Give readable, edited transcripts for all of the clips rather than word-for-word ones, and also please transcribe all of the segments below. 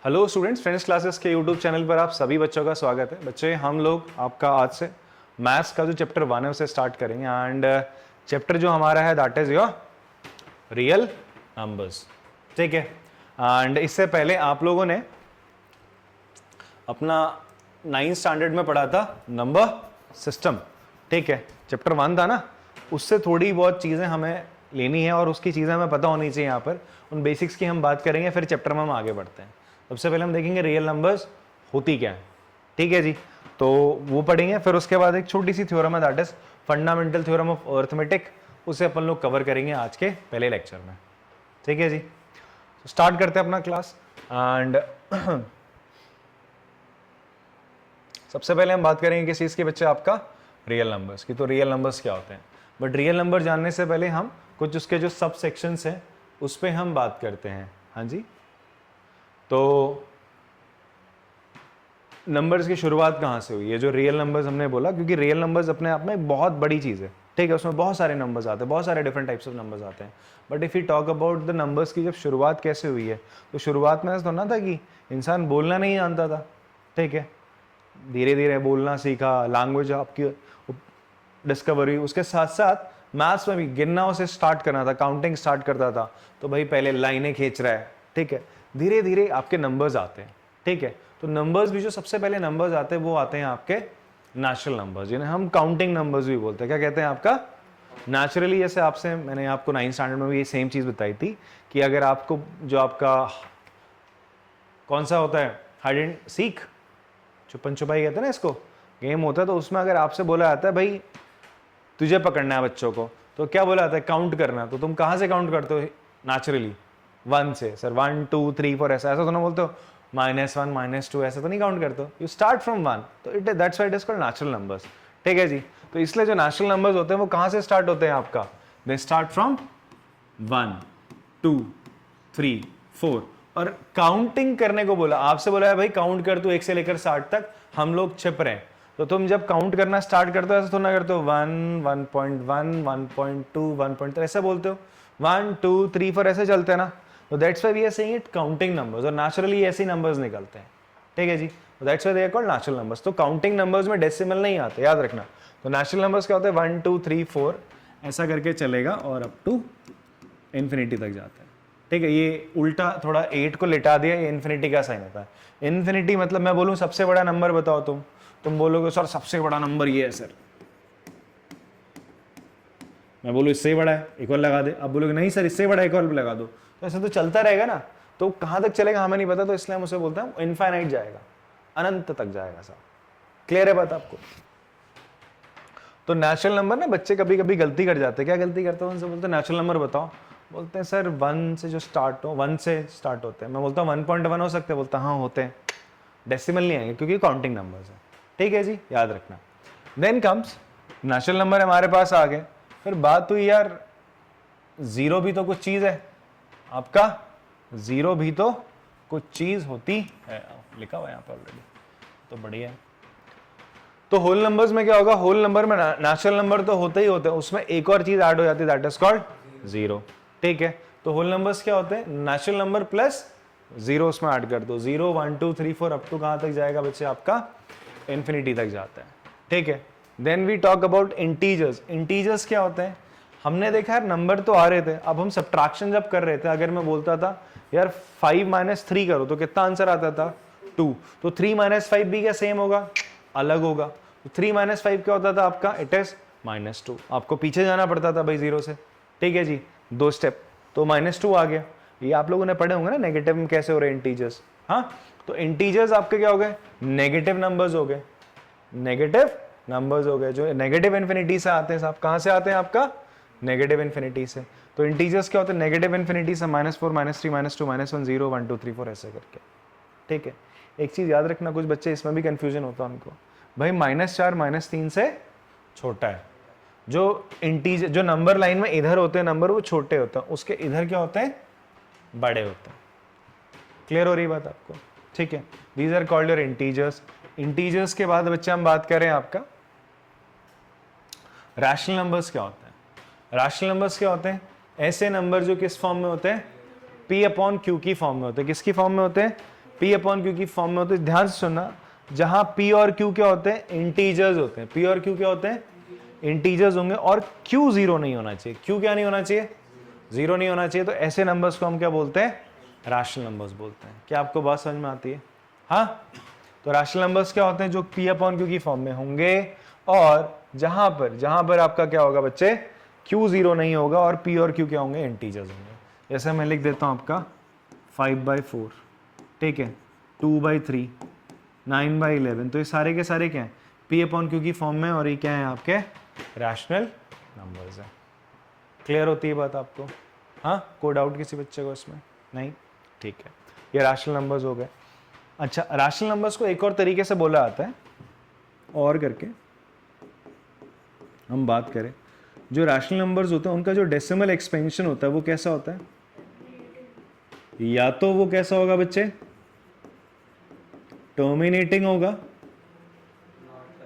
Hello students, friends classes के YouTube channel पर आप सभी बच्चों का स्वागत है। बच्चे, हम लोग आपका आज से मैथ्स का जो चैप्टर 1 है उसे स्टार्ट करेंगे एंड चैप्टर जो हमारा है that is your real numbers. ठीक है, एंड इससे पहले आप लोगों ने अपना 9th स्टैंडर्ड में पढ़ा था नंबर सिस्टम। ठीक है, चैप्टर 1 था ना, उससे थोड़ी बहुत चीज़ें हमें लेनी है और उसकी चीज़ें हमें पता होनी चाहिए। यहाँ पर उन बेसिक्स की हम बात करेंगे, फिर चैप्टर में हम आगे बढ़ते हैं। सबसे पहले हम देखेंगे रियल नंबर्स होती क्या है। ठीक है जी, तो वो पढ़ेंगे। फिर उसके बाद एक छोटी सी थ्योरम है that is fundamental theorem of arithmetic, उसे अपन लोग कवर करेंगे आज के पहले लेक्चर में। ठीक है जी, तो स्टार्ट करते हैं अपना क्लास। एंड सबसे पहले हम बात करेंगे किस चीज़ के बच्चे, आपका रियल नंबर्स की। तो रियल नंबर्स क्या होते हैं, बट रियल नंबर जानने से पहले हम कुछ उसके जो सब सेक्शंस हैं उस पर हम बात करते हैं। हाँ जी, तो नंबर्स की शुरुआत कहाँ से हुई है? जो रियल नंबर्स हमने बोला, क्योंकि रियल नंबर्स अपने आप में एक बहुत बड़ी चीज़ है। ठीक है, उसमें बहुत सारे नंबर्स आते हैं, बहुत सारे डिफरेंट टाइप्स ऑफ नंबर्स आते हैं। But if you talk about the numbers की जब शुरुआत कैसे हुई है, तो शुरुआत में ऐसा ना था कि इंसान बोलना नहीं जानता था। ठीक है, धीरे धीरे बोलना सीखा, लैंग्वेज आपकी डिस्कवरी, उसके साथ साथ मैथ्स में भी गिनना उसे स्टार्ट करना था, काउंटिंग स्टार्ट करता था। तो भाई पहले लाइनें खींच रहा है। ठीक है, धीरे धीरे आपके नंबर्स आते हैं। ठीक है, तो नंबर्स भी जो सबसे पहले नंबर्स आते हैं वो आते हैं आपके नेचुरल नंबर्स, जिन्हें हम काउंटिंग नंबर्स भी बोलते हैं। क्या कहते हैं आपका? नेचुरली। जैसे आपसे मैंने आपको 9th स्टैंडर्ड में भी ये सेम चीज़ बताई थी कि अगर आपको जो आपका कौन सा होता है हाइड एंड सीक, छुपन छुपाई कहते हैं ना इसको, गेम होता है, तो उसमें अगर आपसे बोला जाता है भाई तुझे पकड़ना है बच्चों को, तो क्या बोला जाता है? काउंट करना। तो तुम कहाँ से काउंट करते हो? नेचुरली 1 से। सर 1 2 3 4 ऐसा ऐसा तो ना बोलते हो, -1 -2 ऐसा तो नहीं काउंट करते हो। यू स्टार्ट फ्रॉम 1, तो it that's why it is called natural numbers. ठीक है जी, तो इसलिए जो नेचुरल नंबर्स होते हैं वो कहाँ से स्टार्ट होते हैं आपका? They start from 1 2 3 4। और काउंटिंग करने को बोला, आपसे बोला है भाई काउंट कर तू 1 से लेकर 60 तक, हम लोग छिप रहे हैं। तो तुम जब काउंट करना स्टार्ट करते हो ऐसा तो ना करते हो 1 1.1 1.2 1.3 ऐसा बोलते हो, 1 2 3 4 ऐसे चलते हैं ना। तो that's why we are saying it counting numbers, और नेचुरली ऐसे नंबर्स निकलते हैं। ठीक है जी, तो that's why they are called natural numbers. तो काउंटिंग नंबर्स में डेसिमल नहीं आते, याद रखना। तो नेचुरल नंबर्स क्या होते हैं? 1 2 3 4 ऐसा करके चलेगा और अप टू इन्फिनिटी तक जाता है। ठीक है, ये उल्टा थोड़ा 8 को लिटा दिया, ये इन्फिनिटी का साइन होता है। इन्फिनिटी मतलब मैं बोलूँ सबसे बड़ा नंबर बताओ, तुम बोलोगे सर सबसे बड़ा नंबर ये है सर। मैं बोलूँ इससे बड़ा है, एक और लगा दे। अब बोलोगे नहीं सर इससे बड़ा, एक और लगा दो। तो ऐसा तो चलता रहेगा ना, तो कहाँ तक चलेगा हमें नहीं पता, तो इसलिए हम उसे बोलते हैं इनफाइनाइट जाएगा, अनंत तक जाएगा। सर क्लियर है बात आपको? तो नेचुरल नंबर ना बच्चे कभी कभी गलती कर जाते हैं। क्या गलती करते हैं? उनसे बोलते हैं नेचुरल नंबर बताओ, बोलते हैं सर 1 से जो स्टार्ट हो, 1 से स्टार्ट होते हैं। मैं बोलता हूँ 1.1 हो सकते हैं, बोलता हाँ होते हैं, डेसिमल नहीं आएंगे क्योंकि काउंटिंग नंबर्स है। ठीक है जी, याद रखना। देन कम्स नेचुरल नंबर हमारे पास आ गए। फिर बात हुई यार जीरो भी तो कुछ चीज है आपका, जीरो भी तो कुछ चीज होती है, लिखा हुआ है यहाँ पर ऑलरेडी, तो बढ़िया है। तो होल नंबर्स में क्या होगा? होल नंबर में नेचुरल नंबर तो होते ही होते हैं, उसमें एक और चीज ऐड हो जाती है दैट इज कॉल्ड जीरो। ठीक है, तो होल नंबर्स क्या होते हैं? नेचुरल नंबर प्लस जीरो उसमें ऐड कर दो। 0 1 2 3 4 अप टू कहां तक जाएगा बच्चे? आपका इन्फिनिटी तक जाता है। ठीक है, then we talk about integers. Integers क्या होते हैं? हमने देखा है नंबर तो आ रहे थे, अब हम सब्ट्रैक्शन जब कर रहे थे, अगर मैं बोलता था यार 5 - 3 करो तो कितना आंसर आता था? 2। तो 3 - 5 भी क्या सेम होगा? अलग होगा। तो 3 - 5 क्या होता था आपका? It is -2। आपको पीछे जाना पड़ता था भाई 0 से। ठीक है जी, 2 स्टेप, तो -2 आ गया। ये आप लोगों ने पढ़े होंगे ना नेगेटिव में कैसे हो रहे हैं इंटीजर्स। हाँ, तो इंटीजर्स आपके क्या हो गए? नेगेटिव नंबर्स हो गए। नेगेटिव नंबर्स हो गए जो नेगेटिव इन्फिनिटी से आते हैं। साहब कहां से आते हैं? आपका नेगेटिव इन्फिनिटी से। तो इंटीजर्स क्या होते हैं? नेगेटिव इन्फिनिटी से, -4 -3 -2 -1 0 1 2 3 4 ऐसे करके। ठीक है, एक चीज याद रखना, कुछ बच्चे इसमें भी कंफ्यूजन होता है उनको, भाई -4 -3 से छोटा है। जो इंटीजर जो नंबर लाइन में इधर होते हैं नंबर, वो छोटे होते हैं, उसके इधर क्या होते हैं? बड़े होते हैं। क्लियर हो रही बात आपको? ठीक है, these are called your integers. Integers के बाद बच्चे हम बात करें आपका रैशनल नंबर्स क्या होते हैं। रैशनल नंबर्स क्या होते हैं? ऐसे नंबर जो किस फॉर्म में होते हैं? P/Q की फॉर्म में होते हैं। किसकी फॉर्म में होते हैं? P अपॉन Q की फॉर्म में होते हैं, ध्यान से सुनना, जहां P और Q क्या होते हैं, इंटीजर्स होते हैं। P और Q क्या होते हैं, इंटीजर्स होंगे, और Q जीरो नहीं होना चाहिए। Q क्या नहीं होना चाहिए, जीरो नहीं होना चाहिए। तो ऐसे नंबर्स को हम क्या बोलते हैं, रैशनल नंबर्स बोलते हैं। क्या आपको बात समझ में आती है? हाँ, तो रैशनल नंबर्स क्या होते हैं, जो P अपॉन Q की फॉर्म में होंगे, और जहां पर आपका क्या होगा बच्चे, Q जीरो नहीं होगा, और P और Q क्या होंगे, इंटीजर्स होंगे। जैसे मैं लिख देता हूं आपका 5/4, ठीक है, 2/3, 9/11, तो ये सारे के सारे क्या हैं, P अपॉन Q की फॉर्म में, और ये क्या है आपके रैशनल नंबर्स है। क्लियर होती है बात आपको? हाँ, कोई डाउट किसी बच्चे को इसमें? नहीं, ठीक है, ये रैशनल नंबर्स हो गए। अच्छा, रैशनल नंबर्स को एक और तरीके से बोला जाता है, और करके हम बात करें, जो रैशनल नंबर्स होते हैं उनका जो डेसिमल एक्सपेंशन होता है वो कैसा होता है, या तो वो कैसा होगा बच्चे, टर्मिनेटिंग होगा,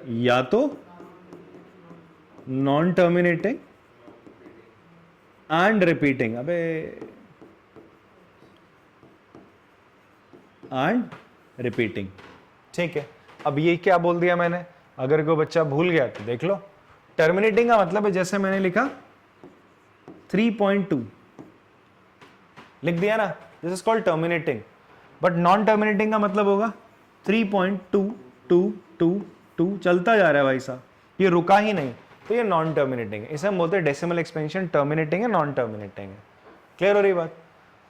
या तो नॉन टर्मिनेटिंग एंड रिपीटिंग, अबे एंड रिपीटिंग, ठीक है। अब ये क्या बोल दिया मैंने, अगर कोई बच्चा भूल गया तो देख लो। टर्मिनेटिंग का मतलब है, जैसे मैंने लिखा 3.2 लिख दिया ना, this is called terminating. But non terminating का मतलब होगा 3.2222 चलता जा रहा है भाई साहब, ये रुका ही नहीं, तो ये नॉन टर्मिनेटिंग है। इसे हम बोलते हैं डेसिमल एक्सपेंशन टर्मिनेटिंग है, नॉन टर्मिनेटिंग है। क्लियर हो रही बात?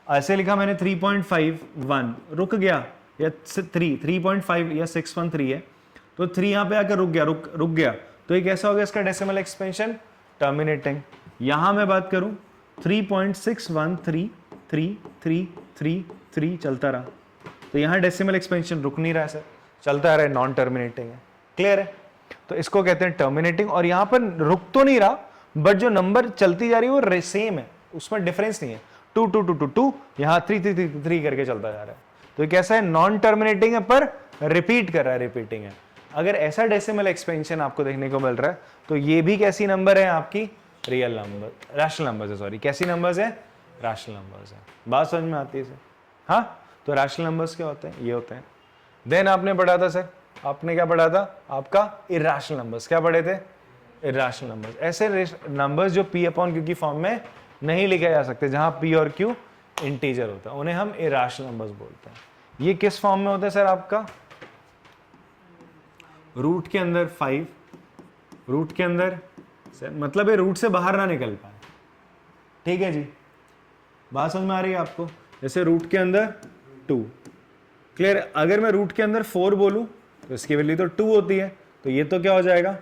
ऐसे लिखा मैंने 3.51 रुक गया, या 3.5 या 613 है, तो 3 यहां पे आकर रुक गया, तो ये कैसा हो गया इसका डेसिमल एक्सपेंशन, टर्मिनेटिंग। यहां मैं बात करूं 3.613333 चलता रहा, तो यहां डेसिमल एक्सपेंशन रुक नहीं रहा है सर, चलता रहा है, नॉन टर्मिनेटिंग है। क्लियर है? तो इसको कहते हैं टर्मिनेटिंग। और यहां पर रुक तो नहीं रहा, बट जो नंबर चलती जा रही है वो सेम है, उसमें डिफरेंस नहीं है, 2 2 2 2 2, यहां 3 3 3 3 करके चलता जा रहा है। तो ये कैसा है, नॉन टर्मिनेटिंग है पर रिपीट कर रहा है, रिपीटिंग है। अगर ऐसा डेसिमल एक्सपेंशन आपको देखने को मिल रहा है, तो ये भी कैसी नंबर है आपकी, रियल नंबर, रैशनल नंबर्स है, सॉरी कैसी नंबर्स है, रैशनल नंबर्स है। बात समझ में आती है सर? हाँ, तो रैशनल नंबर्स क्या होते हैं, ये होते हैं। देन आपने पढ़ा था सर, आपने क्या पढ़ा था, आपका इर्रेशनल नंबर्स, क्या पढ़े थे, इर्रेशनल नंबर्स। ऐसे नंबर्स जो P अपॉन Q की फॉर्म में नहीं लिखे जा सकते, जहां P और Q इंटीजर होता है, उन्हें हम इर्रेशनल नंबर्स बोलते हैं। ये किस फॉर्म में होता है सर आपका, रूट के अंदर 5, रूट के अंदर सर, मतलब ये रूट से बाहर ना निकल पाए, ठीक है जी, बात समझ में आ रही है आपको? जैसे रूट के अंदर 2, क्लियर। अगर मैं रूट के अंदर 4 बोलूं तो इसकी वैल्यू तो 2 होती है, तो ये तो क्या हो जाएगा,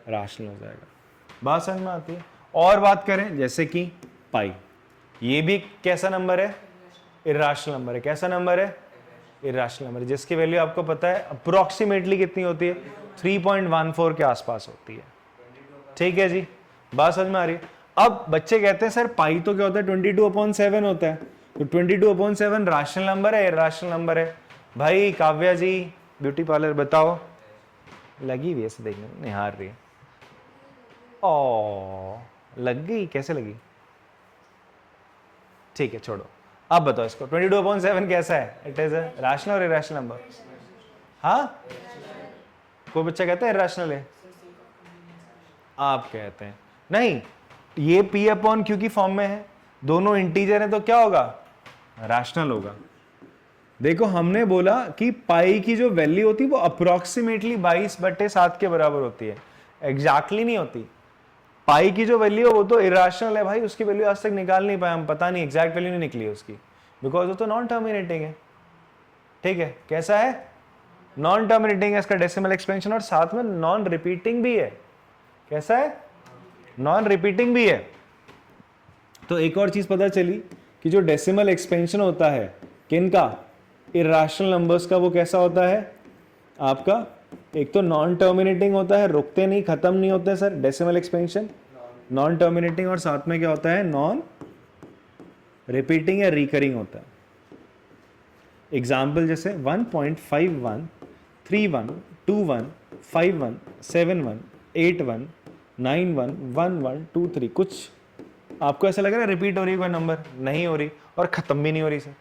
रैशनल हो जाएगा। बात समझ में आती है? और बात करें जैसे कि पाई, ये भी कैसा नंबर है, इर्रेशनल नंबर है। कैसा नंबर है, इर्रेशनल नंबर, जिसकी वैल्यू आपको पता है अप्रोक्सीमेटली कितनी होती है, 3.14 के आसपास होती है, ठीक है जी। बात समझ में आ रही है? अब बच्चे कहते हैं सर पाई तो क्या होता है, 22/7 होता है, तो 22/7 रैशनल नंबर है, इर्रेशनल नंबर है? भाई काव्या जी ब्यूटी पार्लर बताओ, लगी हुई ऐसे देखने में, निहार रही है, ओ लग गई, कैसे लगी, ठीक है छोड़ो, अब बताओ इसको 22/7 कैसा है, इट इज अ रैशनल और इर्रेशनल नंबर? हाँ, कोई बच्चा कहता है इर्रेशनल है, आप कहते हैं नहीं, ये P अपॉन Q की फॉर्म में है, दोनों इंटीजर है, तो क्या होगा, रैशनल होगा। देखो हमने बोला कि पाई की जो वैल्यू होती है वो अप्रोक्सीमेटली 22/7 के बराबर होती है, एग्जैक्टली नहीं होती। पाई की जो वैल्यू है वो तो इरेशनल है भाई, उसकी वैल्यू आज तक निकाल नहीं पाए हम, पता नहीं एग्जैक्ट वैल्यू नहीं निकली उसकी, बिकॉज वो तो नॉन टर्मिनेटिंग है, ठीक है। कैसा है, नॉन टर्मिनेटिंग है, इसका डेसिमल एक्सपेंशन, और साथ में नॉन रिपीटिंग भी है। कैसा है, नॉन रिपीटिंग भी है। तो एक और चीज पता चली कि जो डेसिमल एक्सपेंशन होता है किनका, इरेशनल नंबर्स का, वो कैसा होता है आपका, एक तो नॉन टर्मिनेटिंग होता है, रुकते नहीं, खत्म नहीं होते sir, decimal expansion non terminating, और साथ में क्या होता है, नॉन रिपीटिंग या रिकरिंग होता है। एग्जाम्पल जैसे 1.51 31 21 51 71 81 91 11 23, कुछ आपको ऐसा लग रहा है रिपीट हो रही है कोई नंबर, नहीं हो रही, और खत्म भी नहीं हो रही सर,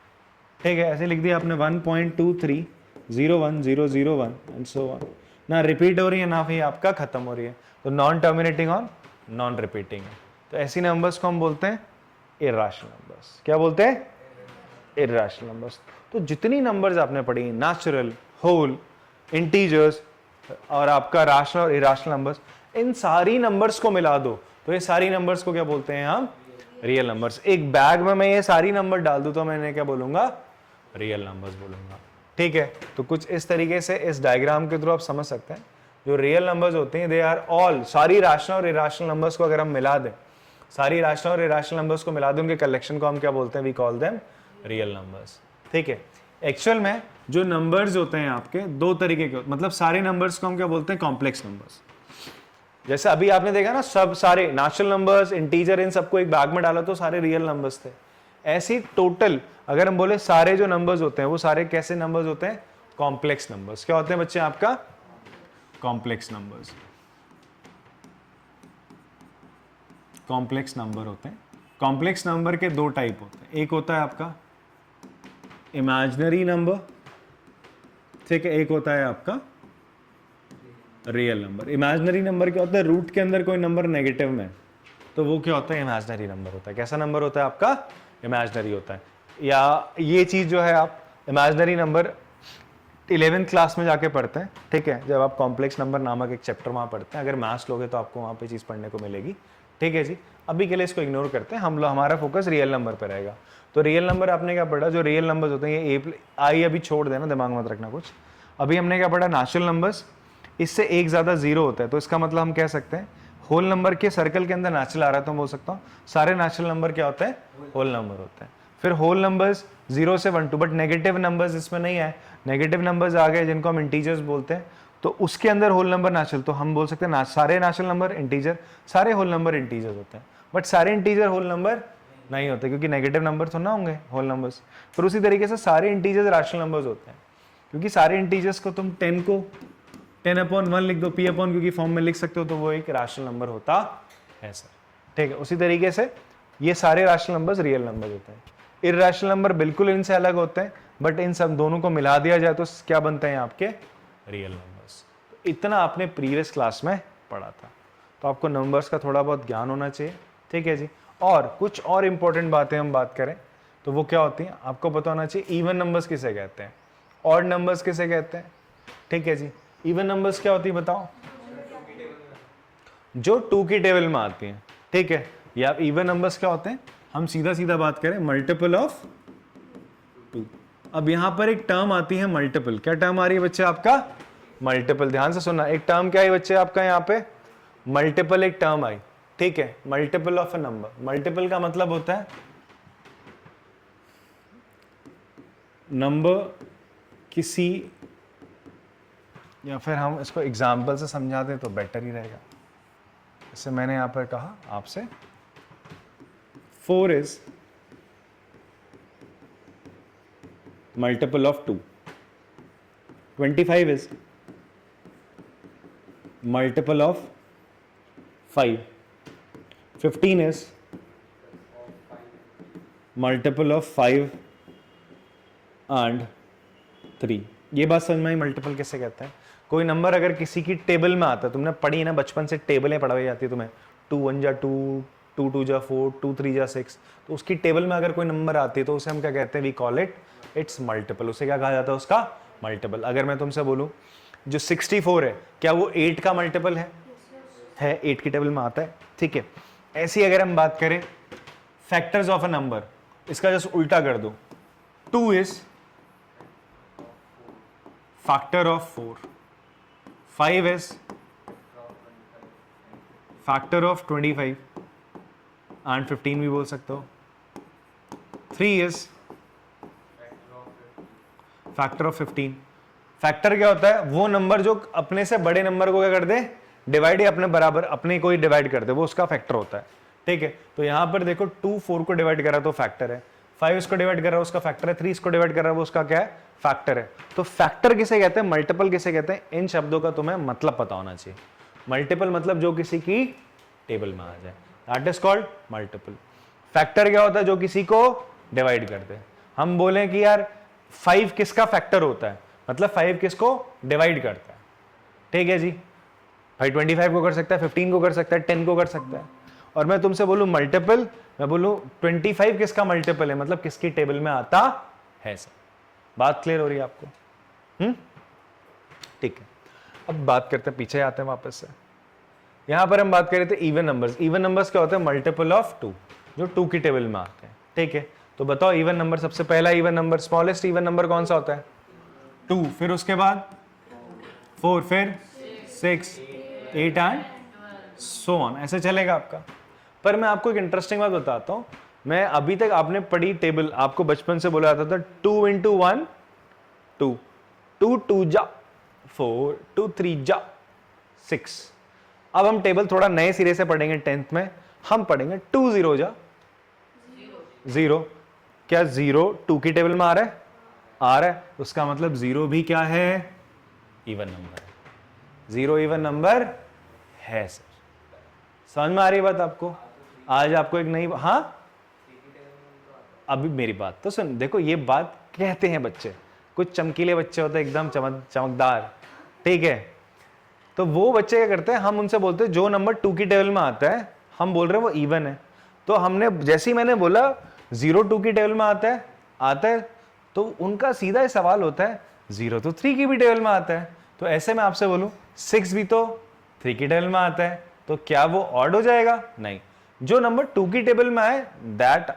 ठीक है, ऐसे लिख दिया आपने 1.2301 एंड सो ऑन, ना रिपीट हो रही है ना फिर आपका खत्म हो रही है, तो non terminating on non repeating है। तो ऐसी नंबर्स को हम बोलते हैं इर्रेशनल नंबर्स। क्या बोलते हैं? Irrational numbers. तो जितनी नंबर्स आपने पढ़ी, नेचुरल, होल, इंटीजर्स और आपका रैशनल और इरेशनल नंबर्स, इन सारी नंबर्स को मिला दो तो ये सारी नंबर्स को क्या बोलते हैं हम? Real numbers. एक बैग में मैं ये सारी नंबर डाल दूं तो मैंने क्या बोलूंगा? रियल नंबर्स बोलूंगा। ठीक है, तो कुछ इस तरीके से इस डायग्राम के थ्रू आप समझ सकते हैं जो रियल नंबर्स होते हैं दे आर ऑल, सारी रैशनल और इरेशनल नंबर्स को अगर हम मिला दें, सारी रैशनल और इरेशनल नंबर्स को मिला दें, उनके कलेक्शन को हम क्या बोलते हैं? We call them real numbers. ठीक है, एक्चुअल में जो नंबर्स होते हैं आपके दो तरीके के, मतलब सारे नंबर्स को हम क्या बोलते हैं? Complex numbers. जैसे अभी आपने देखा ना, सब सारे नेचुरल नंबर्स, इंटीजर, इन सबको एक बैग में डाला तो सारे रियल नंबर्स थे। ऐसी टोटल अगर हम बोले सारे जो नंबर्स होते हैं वो सारे कैसे नंबर्स होते हैं? Complex numbers. क्या होते हैं बच्चे आपका? Complex numbers. कॉम्प्लेक्स नंबर होते हैं। कॉम्प्लेक्स नंबर के दो टाइप होते हैं, एक होता है आपका इमेजिनरी नंबर, ठीक है, एक होता है आपका रियल नंबर। इमेजिनरी नंबर क्या होता है? रूट के अंदर कोई नंबर नेगेटिव में, तो वो क्या होता है? इमेजिनरी नंबर होता है। कैसा नंबर होता है आपका? इमेजिनरी होता है। या ये चीज जो है आप इमेजिनरी नंबर 11th क्लास में जाके पढ़ते हैं, ठीक है, जब आप कॉम्प्लेक्स नंबर नामक एक चैप्टर वहाँ पढ़ते हैं। अगर मैथ्स लोगे तो आपको वहाँ पे चीज़ पढ़ने को मिलेगी। ठीक है जी, अभी के लिए इसको इग्नोर करते हैं, हमारा फोकस रियल नंबर पर रहेगा। तो रियल नंबर आपने क्या पढ़ा? जो रियल नंबर्स होते हैं ये आई अभी छोड़ देना, दिमाग मत रखना कुछ। अभी हमने क्या पढ़ा? नेचुरल नंबर्स, इससे एक ज़्यादा जीरो होता है, तो इसका मतलब हम कह सकते हैं होल नंबर के सर्कल के अंदर नेचुरल आ रहा है तो मैं बोल सकता हूँ सारे नेचुरल नंबर क्या होते हैं? होल नंबर होते हैं। फिर होल नंबर्स 0 से 1 2, बट नेगेटिव नंबर्स इसमें नहीं है। नेगेटिव नंबर्स आ गए जिनको हम इंटीजर्स बोलते हैं, तो उसके अंदर होल नंबर नेचुरल, तो हम बोल सकते हैं सारे नेचुरल नंबर इंटीजर, सारे होल नंबर इंटीजर्स होते हैं। बट सारे इंटीजर होल नंबर नहीं होते क्योंकि नेगेटिव नंबर तो ना होंगे होल नंबर्स। फिर उसी तरीके से सारे इंटीजर्स रैशनल नंबर्स होते हैं, क्योंकि सारे इंटीजर्स को तुम 10 को 10/1 लिख दो, p/ क्योंकि फॉर्म में लिख सकते हो, तो वो एक रैशनल नंबर होता है सर। ठीक है, उसी तरीके से ये सारे रैशनल नंबर्स रियल नंबर होते हैं। इरैशनल नंबर बिल्कुल इनसे अलग होते हैं, बट इन सब दोनों को मिला दिया जाए तो क्या बनते हैं आपके? Real numbers. तो इतना आपने प्रीवियस क्लास में पढ़ा था, तो आपको नंबर्स का थोड़ा बहुत ज्ञान होना चाहिए। ठीक है जी, और कुछ और इंपॉर्टेंट बातें हम बात करें तो वो क्या होती हैं आपको पता होना चाहिए। इवन नंबर्स किसे कहते हैं? ऑड नंबर्स किसे कहते हैं? ठीक है जी, इवन नंबर्स क्या होती है बताओ? जो 2 की टेबल में आती हैं। ठीक है, या इवन नंबर्स क्या होते हैं? हम सीधा सीधा बात करें, मल्टीपल ऑफ 2। अब यहां पर एक टर्म आती है मल्टीपल। क्या टर्म आ रही है बच्चे आपका? मल्टीपल। ध्यान से सुनना, एक टर्म क्या है बच्चे आपका यहाँ पे? मल्टीपल एक टर्म आई। ठीक है, multiple of A number. Multiple का मतलब होता है नंबर किसी, या फिर हम इसको एग्जाम्पल से समझा दें तो बेटर ही रहेगा। जैसे मैंने यहां पर कहा आपसे 4 is multiple of 2, 25 is multiple of 5, 15 is multiple of 5 and 3। ये बात समझ में आई मल्टीपल किसे कहते हैं? कोई नंबर अगर किसी की टेबल में आता है, तुमने पढ़ी ना बचपन से, टेबलें पढ़ाई जाती है तुम्हें, 2 1 जा 2, 2 2 जा 4, 2 3 जा 6, तो उसकी टेबल में अगर कोई नंबर आती है तो उसे हम क्या कहते हैं? We call it it's multiple. उसे क्या कहा जाता है? उसका मल्टीपल। अगर मैं तुमसे बोलूं जो 64 है, क्या वो 8 का मल्टीपल है? 8 की टेबल में आता है। ठीक है, ऐसी अगर हम बात करें फैक्टर्स ऑफ अ नंबर, इसका जस्ट उल्टा कर दो, 2 is factor of 4, 5 is factor of 25 and 15 भी बोल सकते हो, 3 is फैक्टर ऑफ 15। फैक्टर क्या होता है? वो नंबर जो अपने से बड़े नंबर को क्या कर दे? डिवाइड, अपने बराबर अपने को ही डिवाइड कर दे, वो उसका फैक्टर होता है। ठीक है, तो यहां पर देखो 2 4 को डिवाइड कर रहा है तो फैक्टर है, 5 इसको डिवाइड कर रहा है उसका फैक्टर है, 3 इसको डिवाइड कर रहा है वो उसका क्या है? फैक्टर है। तो फैक्टर किसे कहते हैं? मल्टीपल किसे कहते हैं? इन शब्दों का तुम्हें मतलब पता होना चाहिए। मल्टीपल मतलब जो किसी की टेबल में आ जाए, that is called multiple. Factor क्या होता है? जो किसी को डिवाइड कर दे। हम बोले कि यार 5 किसका फैक्टर होता है, मतलब 5 किसको डिवाइड करता है, ठीक है जी। भाई 25 को कर सकता है, 15 को कर सकता है, 10 को कर सकता है। और मैं तुमसे बोलूं मल्टीपल, मैं बोलूं 25 किसका मल्टीपल है, मतलब किसकी टेबल में आता है सर। बात क्लियर हो रही है आपको? ठीक है, अब बात करते हैं, पीछे आते हैं वापस से। यहां पर हम बात कर रहे थे इवन नंबर्स। इवन नंबर्स क्या होते हैं? मल्टीपल ऑफ 2, जो 2 की टेबल में आते हैं, ठीक है। तो बताओ इवन नंबर, सबसे पहला even number, smallest even number कौन सा होता है? 2, फिर उसके बाद 4, फिर 6, 8 एंड सो ऑन, ऐसे चलेगा आपका। पर मैं आपको एक इंटरेस्टिंग बात बताता हूं। मैं अभी तक आपने पढ़ी टेबल, आपको बचपन से बोला जाता था 2 इंटू 1 2, 2 2 जा 4, 2 3 जा 6। अब हम टेबल थोड़ा नए सिरे से पढ़ेंगे 10th में, हम पढ़ेंगे 2 0 जा 0। क्या 0 2 की टेबल में आ रहा है? आ रहा है। उसका मतलब 0 भी क्या है? इवन नंबर है। 0 इवन नंबर है सर। समझ में आ रही बात आपको? आज आपको एक नई, हाँ अभी मेरी बात तो सुन, देखो ये बात कहते हैं बच्चे, कुछ चमकीले बच्चे होते हैं एकदम चमकदार, ठीक है। तो वो बच्चे क्या करते हैं, हम उनसे बोलते हैं जो नंबर 2 की टेबल में आता है, हम बोल रहे हैं वो इवन है। तो हमने जैसे ही मैंने बोला 0 2 की टेबल में आता है, तो उनका सीधा ही सवाल होता है 0 तो 3 की भी टेबल में आता है। तो ऐसे मैं आपसे बोलूं 6 भी तो 3 की टेबल में आता है, तो क्या वो ऑड हो जाएगा? नहीं। जो नंबर 2 की टेबल में आए, that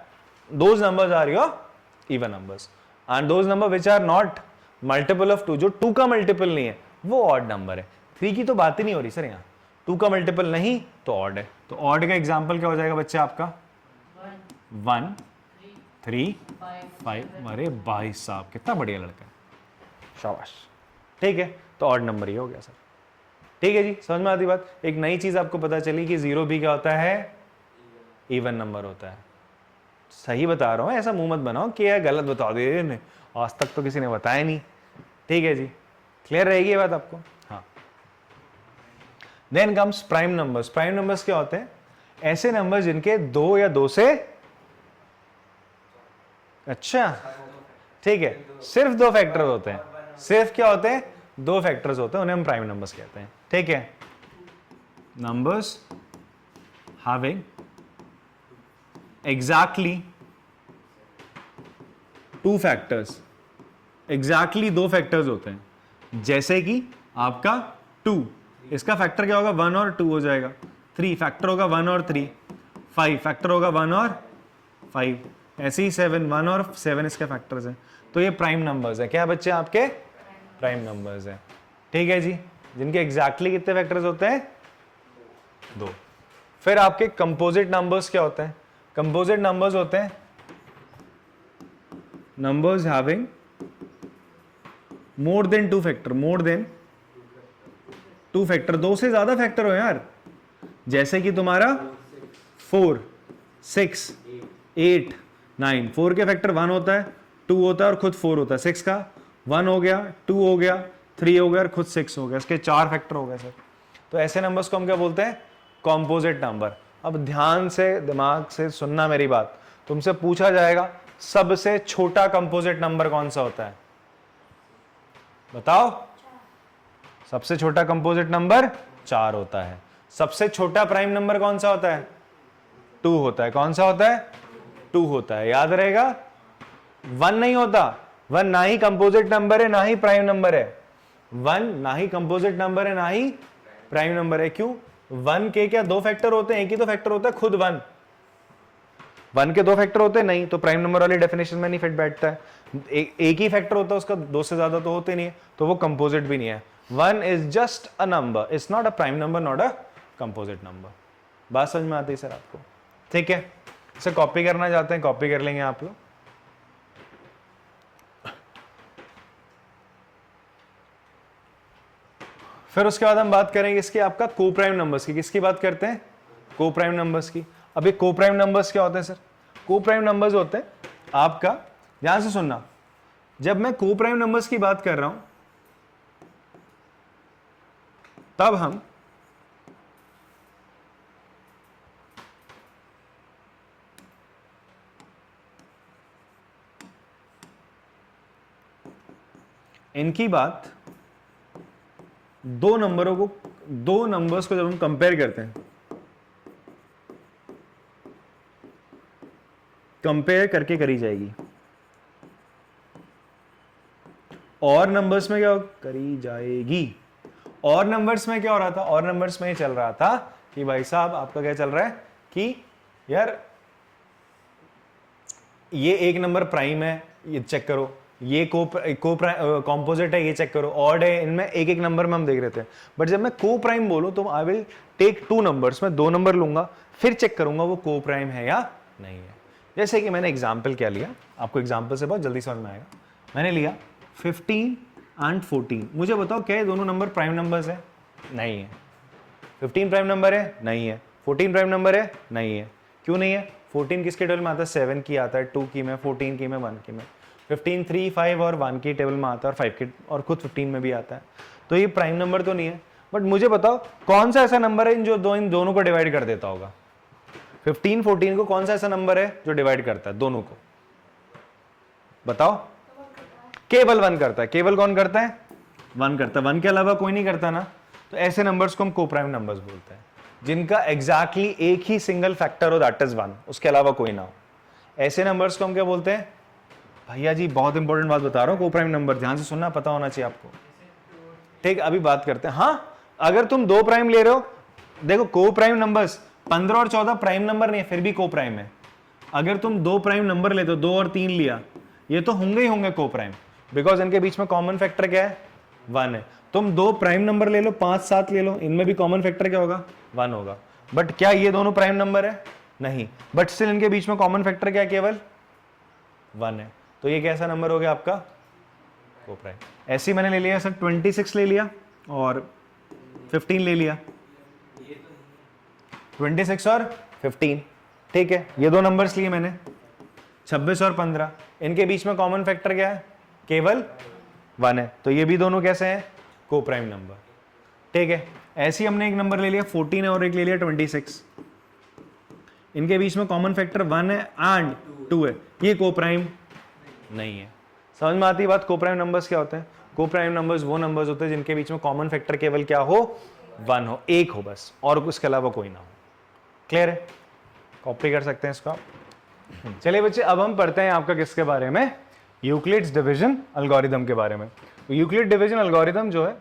those numbers are your even numbers, and those number which are not multiple of 2, जो 2 का मल्टीपल नहीं है, वो ऑड नंबर है। 3 की तो बात ही नहीं हो रही सर, यहाँ 2 का मल्टीपल नहीं तो ऑड है। तो ऑड का एग्जाम्पल क्या हो जाएगा बच्चे आपका? 1 3 5। अरे भाई साहब कितना बढ़िया लड़का है, शाबाश, ठीक है। तो ऑड नंबर ही हो गया सर, ठीक है जी। समझ में आती बात? एक नई चीज आपको पता चली कि 0 भी क्या होता है? इवन नंबर होता है। सही बता रहा हूं, ऐसा मुंह मत बनाओ कि यार गलत बता दे, आज तक तो किसी ने बताया नहीं, ठीक है जी। क्लियर रहेगी ये बात आपको? हाँ। Then comes prime numbers. Prime numbers क्या होते हैं? ऐसे नंबर जिनके 2 या 2 से, अच्छा ठीक है, सिर्फ 2 फैक्टर्स होते हैं। सिर्फ क्या होते हैं? 2 फैक्टर्स होते हैं, उन्हें हम प्राइम नंबर्स कहते हैं, ठीक है। Numbers having exactly 2 factors, exactly 2 factors होते हैं। जैसे कि आपका 2, इसका फैक्टर क्या होगा? 1 और 2 हो जाएगा। 3 फैक्टर होगा 1 और 3। 5 फैक्टर होगा 1 और 5। ऐसे ही 7, 1 और 7 इसके फैक्टर्स हैं। तो ये प्राइम नंबर्स है। क्या बच्चे आपके? प्राइम नंबर्स है, ठीक है जी। जिनके एग्जैक्टली कितने फैक्टर्स होते हैं? 2। फिर आपके कंपोजिट नंबर्स क्या होते हैं? कंपोजिट नंबर्स होते हैं numbers having more than 2 factor, more than 2 factor, 2 से ज्यादा फैक्टर हो यार। जैसे कि तुम्हारा 4 6 8 9, 4 के फैक्टर 1 होता है, 2 होता है और खुद 4 होता है। 6 का 1 हो गया, 2 हो गया, 3 हो गया और खुद 6 हो गया, इसके 4 फैक्टर हो गए सर। तो ऐसे नंबर्स को हम क्या बोलते हैं? Composite number. अब ध्यान से दिमाग से सुनना मेरी बात, तुमसे पूछा जाएगा सबसे छोटा कंपोजिट नंबर कौन सा होता है? बताओ। सबसे छोटा कंपोजिट नंबर 4 होता है। सबसे छोटा प्राइम नंबर कौन सा होता है? 2 होता है। कौन सा होता है? 2 होता है, याद रहेगा। 1 नहीं होता। 1 ना ही कंपोजिट नंबर है ना ही प्राइम नंबर है। 1 ना ही कंपोजिट नंबर है ना ही प्राइम नंबर है। क्यों? 1 के क्या 2 फैक्टर होते हैं? एक ही तो फैक्टर होता है खुद 1। 1 के 2 फैक्टर होते हैं नहीं, तो प्राइम नंबर वाली डेफिनेशन में नहीं फिट बैठता है। एक ही फैक्टर होता है उसका, 2 से ज्यादा तो होते नहीं है, तो वो कंपोजिट भी नहीं है। 1 is just a number, it's not a prime number, not a composite number. बात समझ में आती है सर आपको? ठीक है, इसे कॉपी करना चाहते हैं, कॉपी कर लेंगे आप लोग। फिर उसके बाद हम बात करेंगे इसकी आपका को प्राइम नंबर्स की। किसकी बात करते हैं? को प्राइम नंबर्स की। अब ये को प्राइम नंबर्स क्या होते हैं सर? को प्राइम नंबर्स होते हैं आपका, ध्यान से सुनना, जब मैं को प्राइम नंबर्स की बात कर रहा हूं तब हम इनकी बात दो नंबर्स को जब हम कंपेयर करते हैं, कंपेयर करके करी जाएगी। और नंबर्स में क्या करी जाएगी? और नंबर्स में क्या हो रहा था? और नंबर्स में ये चल रहा था कि भाई साहब आपका क्या चल रहा है कि यार ये एक नंबर प्राइम है, ये चेक करो, ये कॉम्पोजिट है, ये चेक करो, ऑड है, इनमें एक एक नंबर में हम देख रहे थे। बट जब मैं को प्राइम बोलूं तो आई विल टेक 2 नंबर्स, मैं 2 नंबर लूंगा, फिर चेक करूंगा वो को प्राइम है या नहीं है। जैसे कि मैंने एग्जाम्पल क्या लिया, आपको एग्जाम्पल से बहुत जल्दी समझ में आएगा। मैंने लिया 15 एंड 14, मुझे बताओ क्या ये दोनों नंबर प्राइम नंबर्स है? नहीं है। 15 प्राइम नंबर है? नहीं है। 14 प्राइम नंबर है? नहीं है। क्यों नहीं है? 14 किसके टेबल में आता है? 7 की आता है, 2 की में, 14 की में, 1 की में। 15 3 5 और 1 की टेबल में आता है, और 5 की और खुद 15 में भी आता है। तो ये प्राइम नंबर तो नहीं है। बट मुझे बताओ कौन सा ऐसा नंबर है जो इन दोनों को डिवाइड कर देता होगा? 15 14 को कौन सा ऐसा नंबर है जो डिवाइड करता है दोनों को? बताओ। केवल 1 करता है। केवल कौन करता है? 1 करता है। 1 के अलावा कोई नहीं करता ना। तो ऐसे नंबर्स को हम कोप्राइम नंबर्स बोलते हैं, जिनका एग्जैक्टली एक ही सिंगल फैक्टर हो, दैट इज 1, उसके अलावा कोई ना हो। ऐसे नंबर्स को हम क्या बोलते हैं? भैया जी बहुत इंपॉर्टेंट बात बता रहा हूं, कोप्राइम नंबर ध्यान से सुनना, पता होना चाहिए आपको। ठीक, अभी बात करते हैं। हाँ, अगर तुम 2 प्राइम ले रहे हो, देखो कोप्राइम नंबर्स 15 और 14 प्राइम नंबर नहीं है, फिर भी कोप्राइम है। अगर तुम 2 प्राइम नंबर लेते हो, 2 और 3 लिया, ये तो होंगे ही होंगे कोप्राइम, बिकॉज इनके बीच में कॉमन फैक्टर क्या है? 1 है। तुम 2 प्राइम नंबर ले लो, 5 7 ले लो, इनमें भी कॉमन फैक्टर क्या होगा? 1 होगा। बट क्या ये दोनों प्राइम नंबर है? नहीं। बट स्टिल इनके बीच में कॉमन फैक्टर क्या है? केवल 1 है। तो ये कैसा नंबर हो गया आपका? कोप्राइम। ऐसे ही मैंने ले लिया सर, 26 ले लिया और 15 ले लिया, 26 और 15, ठीक है। ये 2 नंबर्स लिए मैंने, 26 और 15, इनके बीच में कॉमन फैक्टर क्या है? केवल 1 है। तो ये भी दोनों कैसे हैं? कोप्राइम नंबर, ठीक है। ऐसे ही हमने एक नंबर ले लिया 14 है और एक ले लिया 26, इनके बीच में कॉमन फैक्टर 1 है एंड 2 है, ये कोप्राइम नहीं है। समझ में आती है बात? कोप्राइम नंबर्स क्या होते हैं? कोप्राइम नंबर्स वो नंबर्स होते हैं जिनके बीच में कॉमन फैक्टर केवल क्या हो? 1 हो, एक हो बस, और उसके अलावा कोई ना हो। क्लियर है? कॉपी कर सकते हैं इसका। चलिए बच्चे, अब हम पढ़ते हैं आपका किसके बारे में? यूक्लिड्स डिवीजन एल्गोरिथम के बारे में। तो यूक्लिड डिवीजन एल्गोरिथम जो है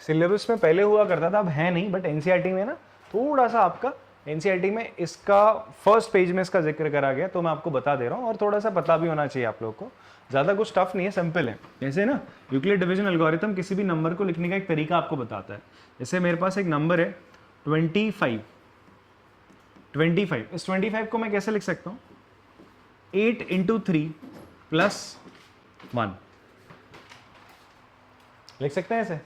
सिलेबस में पहले हुआ करता था, अब है नहीं, बट एनसीईआरटी में ना थोड़ा सा आपका एनसीईआरटी में इसका फर्स्ट पेज में इसका जिक्र करा गया, तो मैं आपको बता दे रहा हूँ, और थोड़ा सा पता भी होना चाहिए आप लोग को। ज़्यादा कुछ टफ नहीं है, सिंपल है। जैसे ना यूक्लिड डिवीजन एल्गोरिथम किसी भी नंबर को लिखने का एक तरीका आपको बताता है। जैसे मेरे पास एक नंबर है 25, इस 25 को मैं कैसे लिख सकता हूँ? 8 × 3 + 1 लिख सकते हैं ऐसे।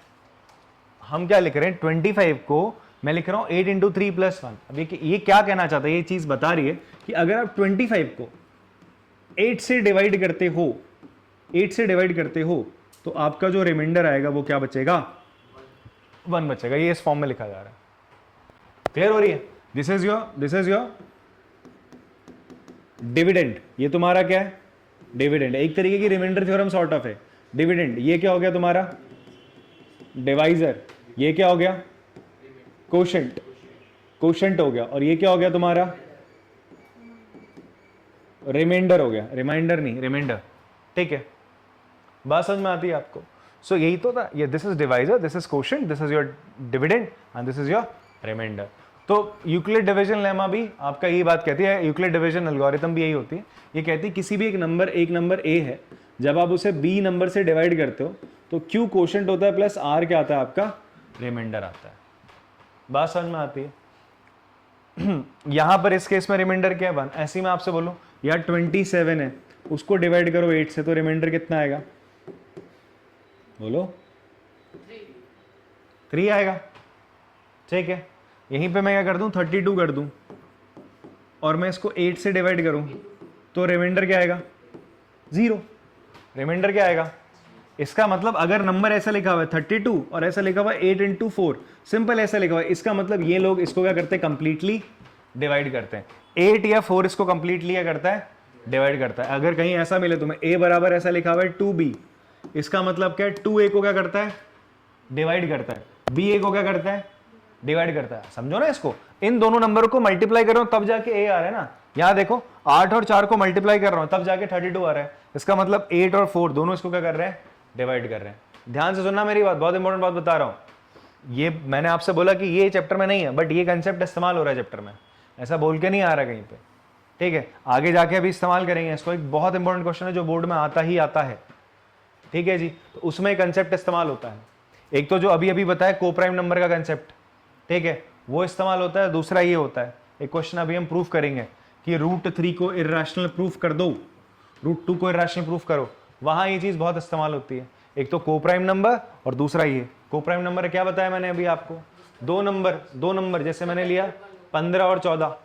हम क्या लिख रहे हैं? 25 को मैं लिख रहा हूं 8 × 3 + 1। अब ये क्या कहना चाहता है? ये चीज बता रही है कि अगर आप 25 को 8 से डिवाइड करते हो, 8 से डिवाइड करते हो, तो आपका जो रिमाइंडर आएगा वो क्या बचेगा? 1 बचेगा। ये इस फॉर्म में लिखा जा रहा है। क्लियर हो रही है? This is your dividend. ये तुम्हारा क्या है? डिविडेंड। एक तरीके की रिमाइंडर थ्योरम सॉर्ट ऑफ है। डिविडेंड ये क्या हो गया तुम्हारा? डिवाइजर। ये क्या हो गया? कोशेंट हो गया। और ये क्या हो गया तुम्हारा? रिमाइंडर हो गया। रिमाइंडर नहीं, रिमाइंडर, ठीक है। बात समझ में आती है आपको? सो यही तो था ये। This is divisor, this is quotient, this is your dividend and this is your remainder. तो यूक्लिड डिवीजन लेमा भी आपका यही बात कहती है, यूक्लिड डिवीजन एल्गोरिथम भी यही होती है। ये कहती है किसी भी एक नंबर ए है, जब आप उसे बी नंबर से डिवाइड करते हो तो क्यू कोशेंट होता है प्लस आर क्या आता है आपका? रिमाइंडर आता है। बात समझ में आती है? यहां पर इस केस में रिमाइंडर क्या है? 1। ऐसे ही मैं आपसे बोलूं यार 27 है, उसको डिवाइड करो 8 से, तो रिमाइंडर कितना आएगा? बोलो 3 आएगा, ठीक है। यहीं पे मैं क्या कर दूं? 32 कर दूं, और मैं इसको 8 से डिवाइड करूं, तो रिमाइंडर क्या आएगा? 0। रिमाइंडर क्या आएगा? इसका मतलब अगर नंबर ऐसा लिखा हुआ है 32 और ऐसा लिखा हुआ है 8 × 4, सिंपल ऐसा लिखा हुआ है, इसका मतलब ये लोग इसको क्या करते हैं? कंप्लीटली डिवाइड करते हैं। 8 या 4 इसको कंप्लीटली क्या करता है? डिवाइड करता है। अगर कहीं ऐसा मिले तुम्हें a बराबर ऐसा लिखा हुआ है 2b, इसका मतलब क्या है, 2a को क्या करता है, डिवाइड करता है, ba को क्या करता है, डिवाइड करता है। समझो ना इसको, इन दोनों नंबर को मल्टीप्लाई कर रहा हूं तब जाके a आ रहा है ना। यहां देखो 8 और 4 को मल्टीप्लाई कर रहा हूं तब जाके 32 आ रहा है। इसका मतलब 8 और 4 दोनों इसको क्या कर रहे हैं, डिवाइड कर रहे हैं। ध्यान से सुनना मेरी बात, बहुत इंपॉर्टेंट बात बता रहा हूं। ये मैंने आपसे बोला कि ये चैप्टर में नहीं है, बट ये कंसेप्ट इस्तेमाल हो रहा है चैप्टर में, ऐसा बोल के नहीं आ रहा कहीं पे, ठीक है। आगे जाके अभी इस्तेमाल करेंगे इसको। एक बहुत इंपॉर्टेंट क्वेश्चन है जो बोर्ड में आता ही आता है, ठीक है जी। तो उसमें कंसेप्ट इस्तेमाल होता है। एक तो जो अभी अभी बताया को प्राइम नंबर का कंसेप्ट, ठीक है, वो इस्तेमाल होता है। दूसरा ये होता है, एक क्वेश्चन अभी हम प्रूफ करेंगे कि √3 को इर्रेशनल प्रूफ कर दो, √2 को इर्रेशनल प्रूफ करो, वहां ये चीज बहुत इस्तेमाल होती है। एक तो को प्राइम नंबर और दूसरा ये को प्राइम नंबर क्या बताया मैंने अभी आपको, दो नंबर जैसे मैंने लिया 15 और 14,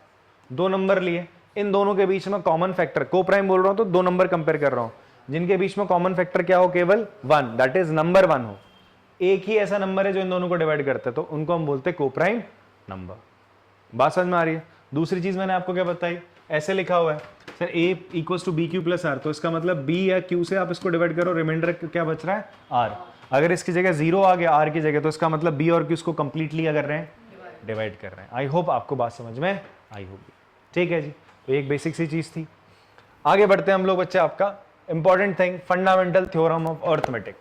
दो नंबर लिए, इन दोनों के बीच में कॉमन फैक्टर, को प्राइम बोल रहा हूं तो दो नंबर कंपेयर कर रहा हूं, जिनके बीच में कॉमन फैक्टर क्या हो, केवल 1, दैट इज नंबर 1 हो। एक ही ऐसा नंबर है जो इन दोनों को डिवाइड करता है, तो उनको हम बोलते हैं को प्राइम नंबर। बात समझ में आ रही है। दूसरी चीज मैंने आपको क्या बताई, ऐसे लिखा हुआ है सर a = bq + r, तो इसका मतलब b या q से आप इसको डिवाइड करो, रिमाइंडर क्या बच रहा है, r। अगर इसकी जगह 0 आ गया r की जगह, तो इसका मतलब b और q इसको कंप्लीटली क्या कर रहे हैं, डिवाइड कर रहे हैं। आई होप आपको बात समझ में आई होगी, ठीक है जी। तो एक बेसिक सी चीज थी। आगे बढ़ते हैं हम लोग बच्चे, आपका important thing, fundamental theorem of arithmetic.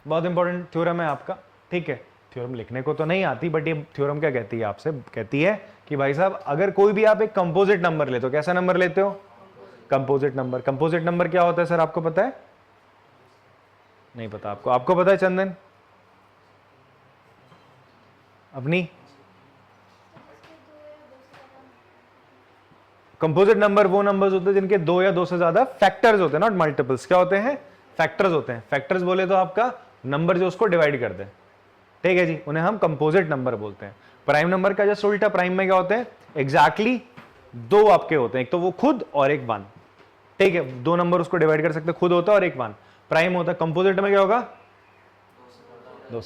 बहुत इंपॉर्टेंट थ्योरम है आपका, ठीक है। थ्योरम लिखने को तो नहीं आती, बट ये थ्योरम क्या कहती है आपसे, कहती है कि भाई साहब अगर कोई भी आप एक कंपोजिट नंबर लेते हो, कैसा नंबर लेते हो, कंपोजिट नंबर। कंपोजिट नंबर क्या होता है सर, आपको पता है, नहीं पता आपको, आपको पता है चंदन अपनी, कंपोजिट नंबर वो नंबर्स होते हैं जिनके दो या दो से ज्यादा फैक्टर्स होते हैं, नॉट मल्टीपल्स। क्या होते हैं, फैक्टर्स होते हैं। फैक्टर्स बोले तो आपका नंबर जो उसको डिवाइड करते हैं, ठीक है जी, उन्हें हम कंपोजिट नंबर बोलते हैं। प्राइम नंबर का जस्ट उल्टा, प्राइम में क्या होते हैं, एग्जैक्टली दो आपके होते हैं, एक तो वो खुद और एक 1, ठीक है। दो नंबर उसको डिवाइड कर सकते हैं, खुद होता है और एक 1 प्राइम होता है। कंपोजिट में क्या होगा, दो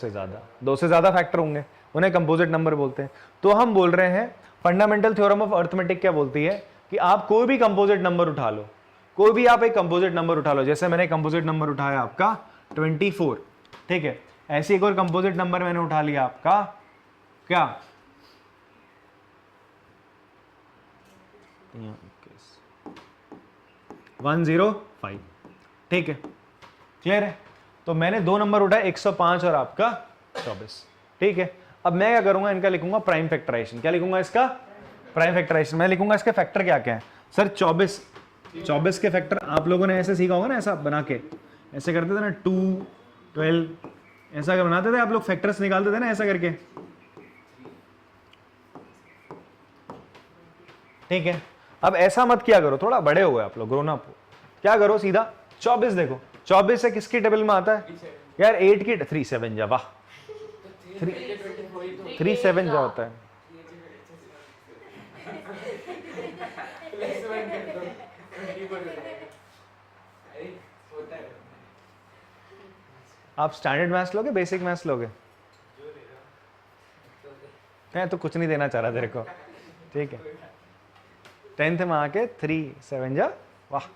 से ज्यादा फैक्टर होंगे, उन्हें कंपोजिट नंबर बोलते हैं। तो हम बोल रहे हैं फंडामेंटल थ्योरम ऑफ अर्थमेटिक क्या बोलती है कि आप कोई भी कंपोजिट नंबर उठा लो, कोई भी आप एक कंपोजिट नंबर उठा लो, जैसे मैंने कंपोजिट नंबर उठाया आपका 24, ठीक है। ऐसे एक और कंपोजिट नंबर मैंने उठा लिया आपका क्या, 105, ठीक है, क्लियर है। तो मैंने दो नंबर उठाए 105 और आपका 24, ठीक है। अब मैं क्या करूंगा, इनका लिखूंगा प्राइम फैक्टराइजेशन। क्या लिखूंगा इसका, प्राइम फैक्टराइजेशन। मैं लिखूंगा इसके फैक्टर क्या क्या है सर, 24 के फैक्टर आप लोगों ने ऐसे सीखा होगा ना, ऐसा बना के ऐसे करते थे ना, 2, 12 ऐसा कर बनाते थे आप लोग, फैक्टर्स निकालते थे ना ऐसा करके, ठीक है। अब ऐसा मत किया करो, थोड़ा बड़े हो गए आप लोग, ग्रोन अप हो, क्या करो सीधा 24 देखो, 24 से किसकी टेबल में आता है यार, 8 की 37 जा, वाह 37 जा होता है। आप स्टैंडर्ड मैथ्स लोगे, बेसिक मैथ्स लोगे, मैं तो कुछ नहीं देना चाह रहा तेरे को, ठीक है। 10th में आके 3 7 जा, वाह।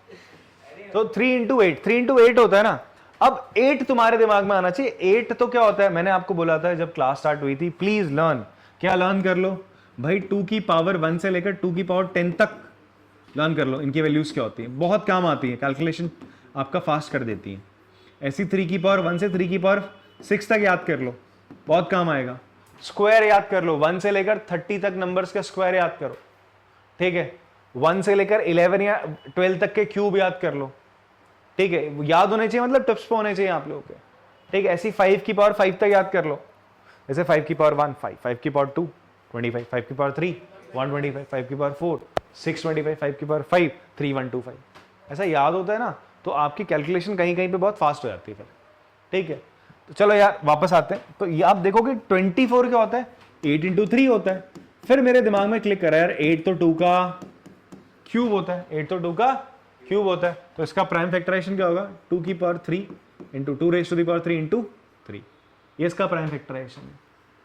तो 3 × 8, 3 × 8 होता है ना। अब 8 तुम्हारे दिमाग में आना चाहिए। 8 तो क्या होता है, मैंने आपको बोला था जब क्लास स्टार्ट हुई थी, प्लीज लर्न, क्या लर्न कर लो भाई, 2 की पावर 1 से लेकर 2 की पावर 10 तक लर्न कर लो, इनकी वैल्यूज क्या होती है, बहुत काम आती है, कैलकुलेशन आपका फास्ट कर देती है। ऐसी 3 की पावर 1 से 3 की पावर 6 तक याद कर लो, बहुत काम आएगा। स्क्वायर याद कर लो, 1 से लेकर 30 तक नंबर्स का स्क्वायर याद करो, ठीक है। 1 से लेकर 11 या 12 तक के क्यूब याद कर लो, ठीक है। याद होने चाहिए, मतलब टिप्स पे होने चाहिए आप लोगों के, ठीक है। ऐसी 5 की पावर 5 तक याद कर लो, जैसे 5 की पावर 1 5, 5 की पावर 2 25, 5 की पावर 3 125, 5 की पावर 4 625, 5 की पावर 5 3125, ऐसा याद होता है ना, तो आपकी कैलकुलेशन कहीं कहीं पे बहुत फास्ट हो जाती है फिर, ठीक है। तो चलो यार वापस आते हैं। तो ये आप देखोगे 24 क्या होता है, 8 × 3 होता है। फिर मेरे दिमाग में क्लिक करा यार, 8 तो 2 का क्यूब होता है, 8 तो 2 का क्यूब होता है, तो इसका प्राइम फैक्टराइजेशन क्या होगा, 2 की पावर 3 × 2⁻³ × 3, ये इसका प्राइम फैक्टराइजेशन है,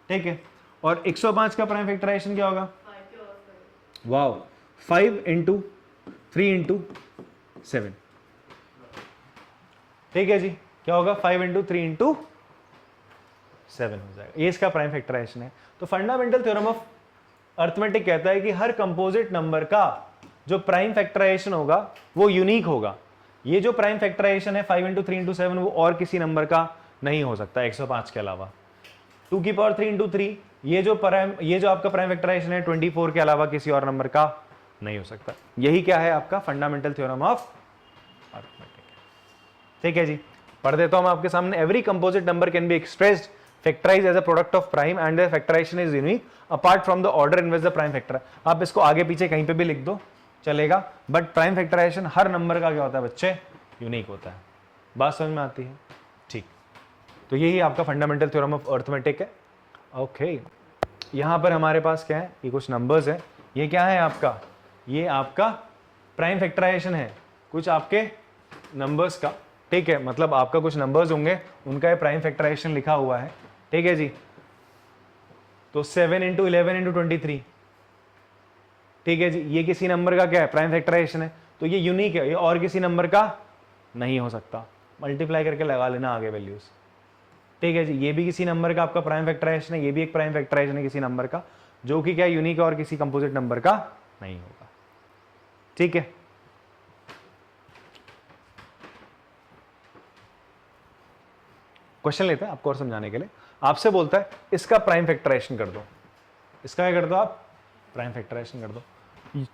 ठीक है। और 105 का प्राइम फैक्टराइजेशन क्या होगा, वाओ, 5 × 3 × 7, ठीक है जी। क्या होगा 5 इंटू 3 इंटू 7 हो जाएगा, ये इसका प्राइम फैक्टराइजेशन है। तो फंडामेंटल थ्योरम ऑफ अर्थमेटिक कहता है कि हर कंपोजिट नंबर का जो प्राइम फैक्टराइजेशन होगा वो यूनिक होगा। ये जो प्राइम फैक्टराइजेशन है 5 इंटू 3 इंटू 7 वो और किसी नंबर का नहीं हो सकता 105 के अलावा। 2 की पावर 3 इंटू 3 ये जो आपका प्राइम फैक्टराइजेशन है 24 के अलावा किसी और नंबर का नहीं हो सकता। यही क्या है आपका फंडामेंटल थ्योरम ऑफ अर्थमेटिक। ठीक है जी, पढ़ देता हूं मैं आपके सामने। Every composite number can be expressed factorize as a product of prime and their factorization is unique apart from the order in which the prime factor. आप इसको आगे पीछे कहीं पे भी लिख दो चलेगा, बट प्राइम फैक्टराइजेशन हर नंबर का क्या होता है बच्चे, यूनिक होता है। बात समझ में आती है? ठीक, तो यही आपका फंडामेंटल थ्योरम ऑफ अर्थमेटिक है। ओके, यहां पर हमारे पास क्या है, ये कुछ नंबर्स है, ये क्या है आपका, ये आपका प्राइम फैक्टराइजेशन है कुछ आपके नंबर्स का। ठीक है, मतलब आपका कुछ नंबर्स होंगे उनका ये प्राइम फैक्टराइजेशन लिखा हुआ है। ठीक है जी, तो 7 इंटू 11 इंटू 23। ठीक है जी, ये किसी नंबर का क्या है, प्राइम फैक्टराइजेशन है, तो ये यूनिक है, ये और किसी नंबर का नहीं हो सकता। मल्टीप्लाई करके लगा लेना आगे वैल्यूज। ठीक है जी, ये भी किसी नंबर का आपका प्राइम फैक्टराइजेशन है, ये भी एक प्राइम फैक्टराइजेशन है किसी नंबर का, जो कि क्या यूनिक है और किसी कंपोजिट नंबर का नहीं होगा। ठीक है, क्वेश्चन लेते हैं आपको और समझाने के लिए। आपसे बोलता है इसका प्राइम फैक्टराइजेशन कर दो, इसका क्या कर दो आप, प्राइम फैक्टराइजेशन कर दो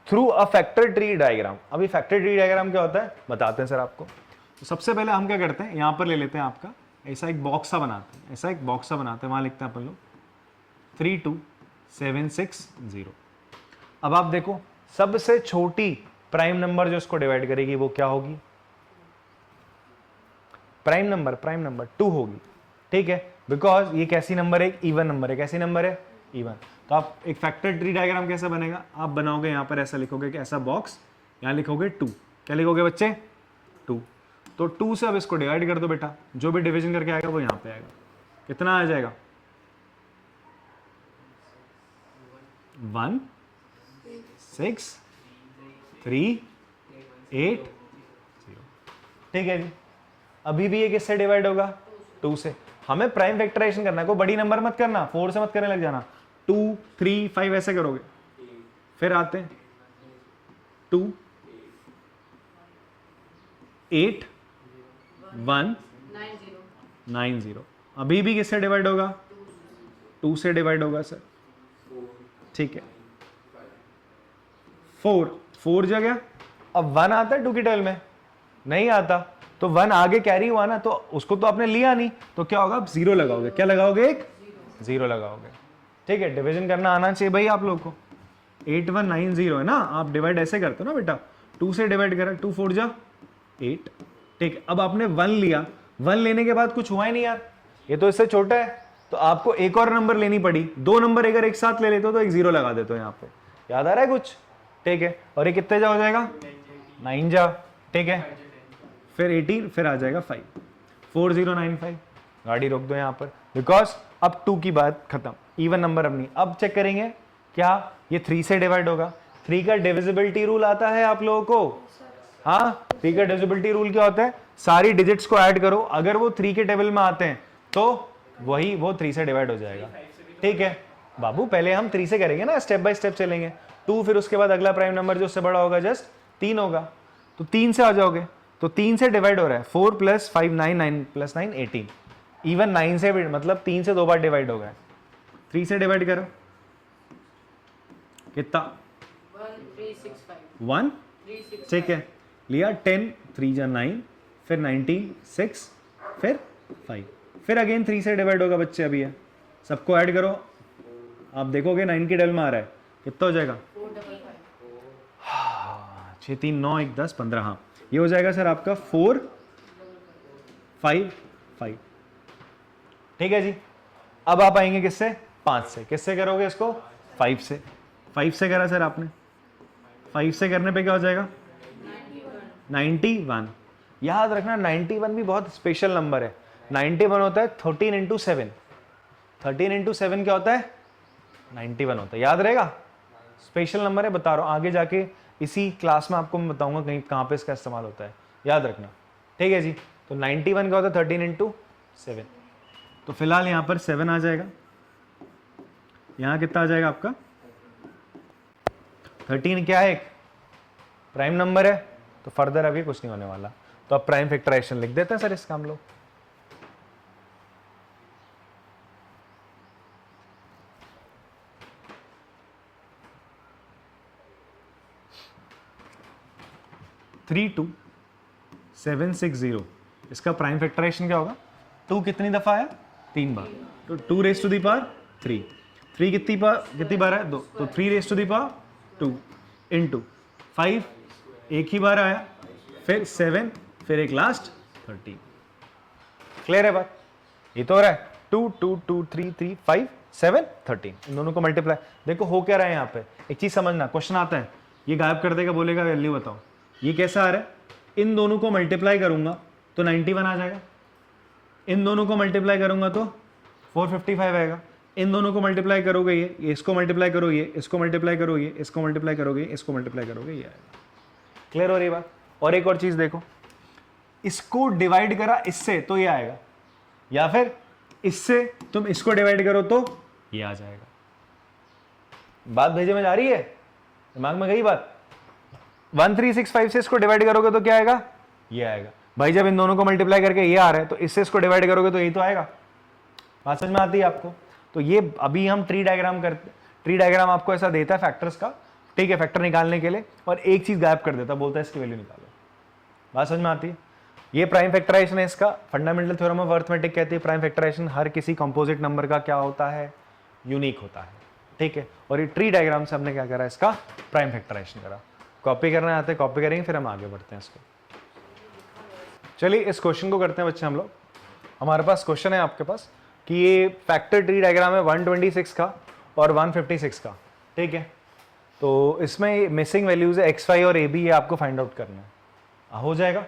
through a factor tree diagram. अभी फैक्टर ट्री डायग्राम क्या होता है बताते हैं सर आपको। तो सबसे पहले हम क्या करते हैं, यहां पर ले लेते हैं आपका ऐसा एक बॉक्स सा बनाते हैं, ऐसा एक बॉक्स सा बनाते हैं, वहां लिखते हैं अपन लोग 32760। अब आप देखो सबसे छोटी प्राइम नंबर जो इसको डिवाइड करेगी वो क्या होगी, प्राइम नंबर 2 होगी। ठीक है, बिकॉज ये कैसी नंबर है, इवन नंबर है। कैसी नंबर है, इवन। तो आप एक फैक्टर ट्री डायग्राम कैसा बनेगा, आप बनाओगे यहां पर ऐसा लिखोगे कि ऐसा बॉक्स, यहां लिखोगे 2। क्या लिखोगे बच्चे, 2। तो 2 से अब इसको डिवाइड कर दो बेटा, जो भी डिवीजन करके आएगा वो यहां पे आएगा। कितना आ जाएगा, 1 6 3 8 0। ठीक है जी, अभी भी ये किससे डिवाइड होगा, 2 से। हमें प्राइम फैक्टराइजेशन करना है, कोई बड़ी नंबर मत करना, 4 से मत करने लग जाना। 2 3 5 ऐसे करोगे, फिर आते हैं 2 8 1 9 0। अभी भी किससे डिवाइड होगा, 2 से डिवाइड होगा सर। ठीक है, 4 जगह। अब 1 आता है 2 की टेबल में, नहीं आता, तो 1 आगे कैरी हुआ ना, तो उसको तो आपने लिया नहीं, तो क्या होगा, आप 0 लगाओगे। क्या लगाओगे, एक 0 लगाओगे। ठीक है, डिवीजन करना आना चाहिए भाई आप लोग को। 8190 है ना, आप डिवाइड ऐसे करते हो ना बेटा, 2 से डिवाइड करा, 2 4 जा 8। ठीक, अब आपने 1 लिया, 1 लेने के बाद कुछ हुआ ही नहीं यार, ये तो इससे छोटा है, तो आपको एक और नंबर लेनी पड़ी। 2 नंबर अगर एक साथ ले लेते हो तो एक 0 लगा देते हो यहाँ पे, याद आ रहा है कुछ। ठीक है, और ये कितने जा हो जाएगा, 9 जा। ठीक है, फिर 18, फिर आ जाएगा 5, 4095। गाड़ी रोक दो यहाँ पर, बिकॉज अब 2 की बात खत्म, इवन नंबर अब नहीं। अब चेक करेंगे क्या ये 3 से डिवाइड होगा। 3 का डिविजिबिलिटी रूल आता है आप लोगों को, हाँ 3 का डिविजिबिलिटी रूल क्या होता है, सारी डिजिट्स को ऐड करो, अगर वो 3 के टेबल में आते हैं तो वही वो 3 से डिवाइड हो जाएगा। ठीक है बाबू, पहले हम 3 से करेंगे ना, स्टेप बाय स्टेप चलेंगे। 2, फिर उसके बाद अगला प्राइम नंबर जो उससे बड़ा होगा जस्ट 3 होगा, तो 3 से आ जाओगे, तो 3 से डिवाइड हो रहा है, 4 + 5 9 9 + 9 18। इवन 9 से भी, मतलब 3 से 2 बार डिवाइड हो गया। 3 से डिवाइड करो, कितना, 1 ठीक है, लिया 10 3 जा 9, फिर 19 6, फिर 5, फिर अगेन 3 से डिवाइड होगा बच्चे। अभी है, सबको ऐड करो, आप देखोगे 9 की टेबल में आ रहा है, कितना हो जाएगा, 6 3 9 1 10 15। हाँ, ये हो जाएगा सर आपका 4 5 5। ठीक है जी, अब आप आएंगे किससे, 5 से। किससे करोगे इसको, 5 से। 5 से करा सर आपने, 5 से करने पे क्या हो जाएगा, 91। याद रखना 91 भी बहुत स्पेशल नंबर है। 91 होता है 13 इंटू 7। 13 इंटू 7 क्या होता है, 91 होता है, याद रहेगा। स्पेशल नंबर है, बता रहा हूँ, आगे जाके इसी क्लास में आपको मैं बताऊंगा कहीं कहाँ पे इसका इस्तेमाल होता है, याद रखना। ठीक है जी, तो 91 का होता है 13 इंटू 7। तो फिलहाल यहाँ पर 7 आ जाएगा, यहाँ कितना आ जाएगा आपका 13 क्या है, एक प्राइम नंबर है, तो फर्दर अभी कुछ नहीं होने वाला। तो अब प्राइम फैक्टराइजेशन लिख देते हैं सर इसका हम लोग। थ्री टू 760, इसका प्राइम फैक्टराइजेशन क्या होगा, 2 कितनी दफा है, 3 बार, तो 2 रेज टू दी पावर 3, 3 कितनी बार है, 2, तो 3 raise to the power 2 into 5 एक ही बार आया, फिर 7, फिर एक लास्ट 13। क्लियर है बात, ये तो हो रहा है 2 2 2 3 3 5 7 13, इन दोनों को मल्टीप्लाई। देखो हो क्या रहा है यहाँ पे, एक चीज समझना, क्वेश्चन आता है ये गायब कर देगा, बोलेगा वैल्यू बताओ, ये कैसा आ रहा है, इन दोनों को मल्टीप्लाई करूंगा तो 91 आ जाएगा, इन दोनों को मल्टीप्लाई करूंगा तो 455 आएगा, इन दोनों को मल्टीप्लाई करोगे ये इसको मल्टीप्लाई करो, ये इसको मल्टीप्लाई करो, ये इसको मल्टीप्लाई करोगे, इसको मल्टीप्लाई करोगे, ये आएगा। क्लियर हो रही बात। और एक और चीज देखो, इसको डिवाइड करा इससे तो ये आएगा, या फिर इससे तुम इसको डिवाइड करो तो ये आ जाएगा। बात भेजे में जा रही है, दिमाग में गई बात। 1365 से इसको डिवाइड करोगे तो क्या आएगा, ये आएगा। भाई जब इन दोनों को मल्टीप्लाई करके ये आ रहा है तो इससे इसको डिवाइड करोगे तो यही तो आएगा। बात समझ में आती है आपको। तो ये अभी हम ट्री डायग्राम करते, ट्री डायग्राम आपको ऐसा देता है फैक्टर्स का, ठीक है, फैक्टर निकालने के लिए, और एक चीज गायब कर देता, बोलता है इसकी वैल्यू निकालो। बात समझ में आती है। ये प्राइम फैक्टराइजेशन है, इसका फंडामेंटल थ्योरम ऑफ अरिथमेटिक कहती है प्राइम फैक्टराइजेशन हर किसी कंपोजिट नंबर का क्या होता है, यूनिक होता है, ठीक है। और ये ट्री डायग्राम से हमने क्या करा, इसका प्राइम फैक्टराइजेशन करा। कॉपी करना आते हैं कॉपी करेंगे, फिर हम आगे बढ़ते हैं इसको। चलिए इस क्वेश्चन को करते हैं बच्चे हम लोग। हमारे पास क्वेश्चन है आपके पास कि ये फैक्टर ट्री डायग्राम है 126 का और 156 का, ठीक है। तो इसमें मिसिंग वैल्यूज है XY और AB, ये आपको फाइंड आउट करना है। हो जाएगा,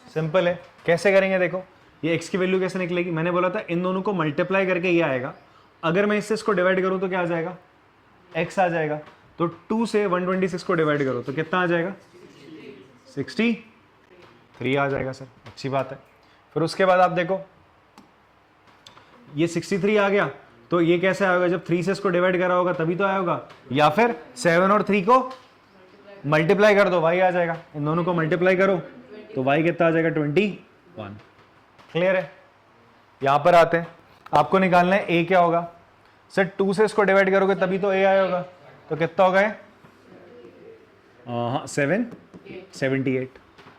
सिंपल है। कैसे करेंगे, देखो ये x की वैल्यू कैसे निकलेगी, मैंने बोला था इन दोनों को मल्टीप्लाई करके ये आएगा, अगर मैं इससे इसको डिवाइड करूं तो क्या आ जाएगा, x आ जाएगा। तो 2 से 126 को डिवाइड करो तो कितना आ जाएगा, 63 आ जाएगा सर, अच्छी बात है। फिर उसके बाद आप देखो ये 63 आ गया, तो ये कैसे आएगा, जब 3 से इसको डिवाइड करा होगा तभी तो आया होगा, या फिर 7 और 3 को मल्टीप्लाई कर दो, y आ जाएगा। इन दोनों को मल्टीप्लाई करो तो y कितना आ जाएगा, 21। क्लियर है। यहां पर आते हैं, आपको निकालना है a क्या होगा, सर 2 से इसको डिवाइड करोगे तभी तो a आया होगा, तो कितना होगा, हाँ 78।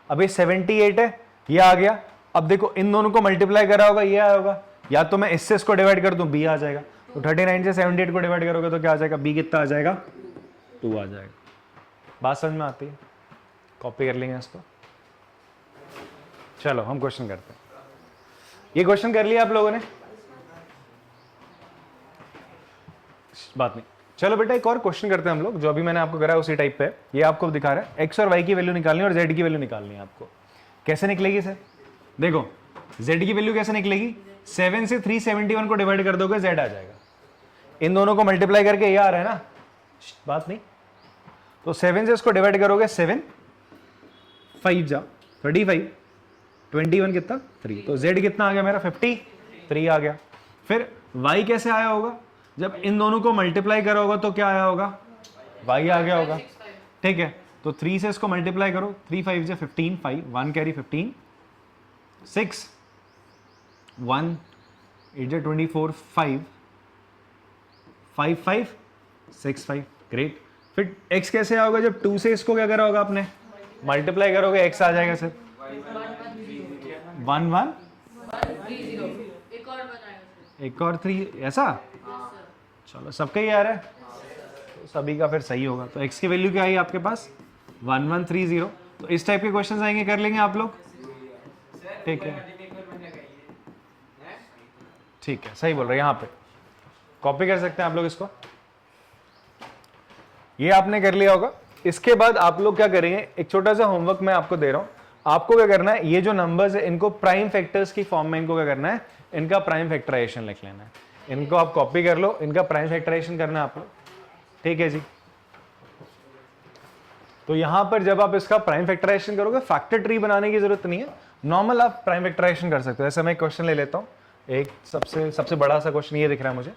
अब ये 78 है, ये आ गया। अब देखो इन दोनों को मल्टीप्लाई करा होगा, ये आया होगा, या तो मैं इससे इसको डिवाइड कर दूं, b आ जाएगा। तो 39 से 78 को डिवाइड करोगे तो क्या आ जाएगा, b कितना आ जाएगा, 2 आ जाएगा। बात समझ में आती है, कॉपी कर लेंगे इसको। चलो हम क्वेश्चन करते हैं। ये क्वेश्चन कर लिया आप लोगों ने, बात नहीं। चलो बेटा एक और क्वेश्चन करते हैं हम लोग, जो अभी मैंने आपको करा है उसी टाइप पे। ये आपको दिखा रहा है x और y की वैल्यू निकालनी है और z की वैल्यू निकालनी है आपको। कैसे निकलेगी सर, देखो z की वैल्यू कैसे निकलेगी, 7 से 371 को डिवाइड कर दोगे z आ जाएगा। इन दोनों को मल्टीप्लाई करके ये आ रहा है ना, बात नहीं। तो 7 से इसको डिवाइड करोगे, 7 5 जा 35, 21 कितना 3, तो z कितना आ गया मेरा 53 आ गया। फिर y कैसे आया होगा, जब इन दोनों को मल्टीप्लाई करा होगा तो क्या आया होगा, y आ गया होगा, ठीक है। तो 3 से इसको मल्टीप्लाई करो, 3 5 से 15, 5 1 कैरी 15, 6 1 8 से 24, 5 5 5 6 5, ग्रेट। फिर x कैसे आएगा, जब 2 से इसको क्या करा होगा आपने, मल्टीप्लाई करोगे, x आ जाएगा सर 1 1 एक और 3, ऐसा। चलो सबका ही आ रहा है, तो सभी का फिर सही होगा। तो x की वैल्यू क्या आई आपके पास, 1130। तो इस टाइप के क्वेश्चंस आएंगे, कर लेंगे आप लोग, ठीक है, ठीक है, सही बोल रहे हैं। यहाँ पे कॉपी कर सकते हैं आप लोग इसको, ये आपने कर लिया होगा। इसके बाद आप लोग क्या करेंगे, एक छोटा सा होमवर्क मैं आपको दे रहा हूँ। आपको क्या करना है, ये जो नंबर्स है इनको प्राइम फैक्टर्स की फॉर्म में इनको क्या करना है, इनका प्राइम फैक्टराइजेशन लिख लेना है। इनको आप कॉपी कर लो, इनका प्राइम फैक्टराइजेशन करना है आप लोग, ठीक है जी। तो यहां पर जब आप इसका प्राइम फैक्टराइजेशन करोगे, फैक्टर ट्री बनाने की जरूरत नहीं है, नॉर्मल आप प्राइम फैक्टराइजेशन कर सकते हो। ऐसे मैं एक क्वेश्चन ले लेता हूँ, एक सबसे बड़ा सा क्वेश्चन ये दिख रहा है मुझे,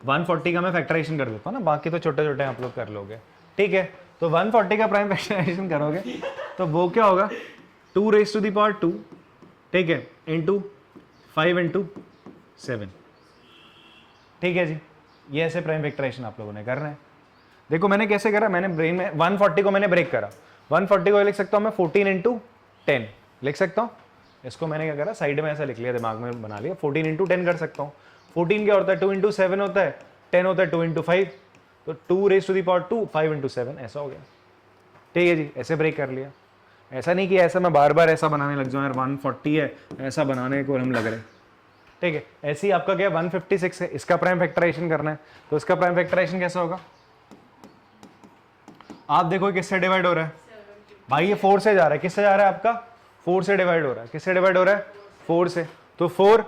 140 का मैं फैक्टराइजेशन कर देता हूँ ना, बाकी तो छोटे छोटे आप लोग कर लोगे, ठीक है। तो 140 का प्राइम फैक्टराइजेशन करोगे तो वो क्या होगा, 2 रेज टू द पावर 2, ठीक है, इंटू 5 इंटू 7, ठीक है जी। ये ऐसे प्राइम फैक्टराइजेशन आप लोगों ने करना है। देखो मैंने कैसे करा, मैंने ब्रेन में 140 को मैंने ब्रेक करा, 140 को लिख सकता हूँ मैं 14 इंटू 10 लिख सकता हूँ। इसको मैंने क्या करा, साइड में ऐसा लिख लिया, दिमाग में बना लिया, 14 इंटू 10 कर सकता हूँ। 14 क्या होता है, 2 इंटू 7 होता है, 10 होता है 2 इंटू 5, तो 2 raise to the power 2, 5 into 7 ऐसा हो गया, ठीक है जी। ऐसे ब्रेक कर लिया। ऐसा नहीं कि ऐसा मैं बार बार ऐसा बनाने लग जाऊँ यार, 140 है ऐसा बनाने को हम लग रहे, ठीक है। ऐसे ही आपका क्या 156 है, इसका प्राइम फैक्टराइजेशन करना है, तो इसका प्राइम फैक्टराइजेशन कैसा होगा, आप देखो किससे डिवाइड हो रहा है भाई, ये 4 से जा रहा है, किससे जा रहा है आपका, 4 से डिवाइड हो रहा है, किससे डिवाइड हो रहा है, 4 से। तो 4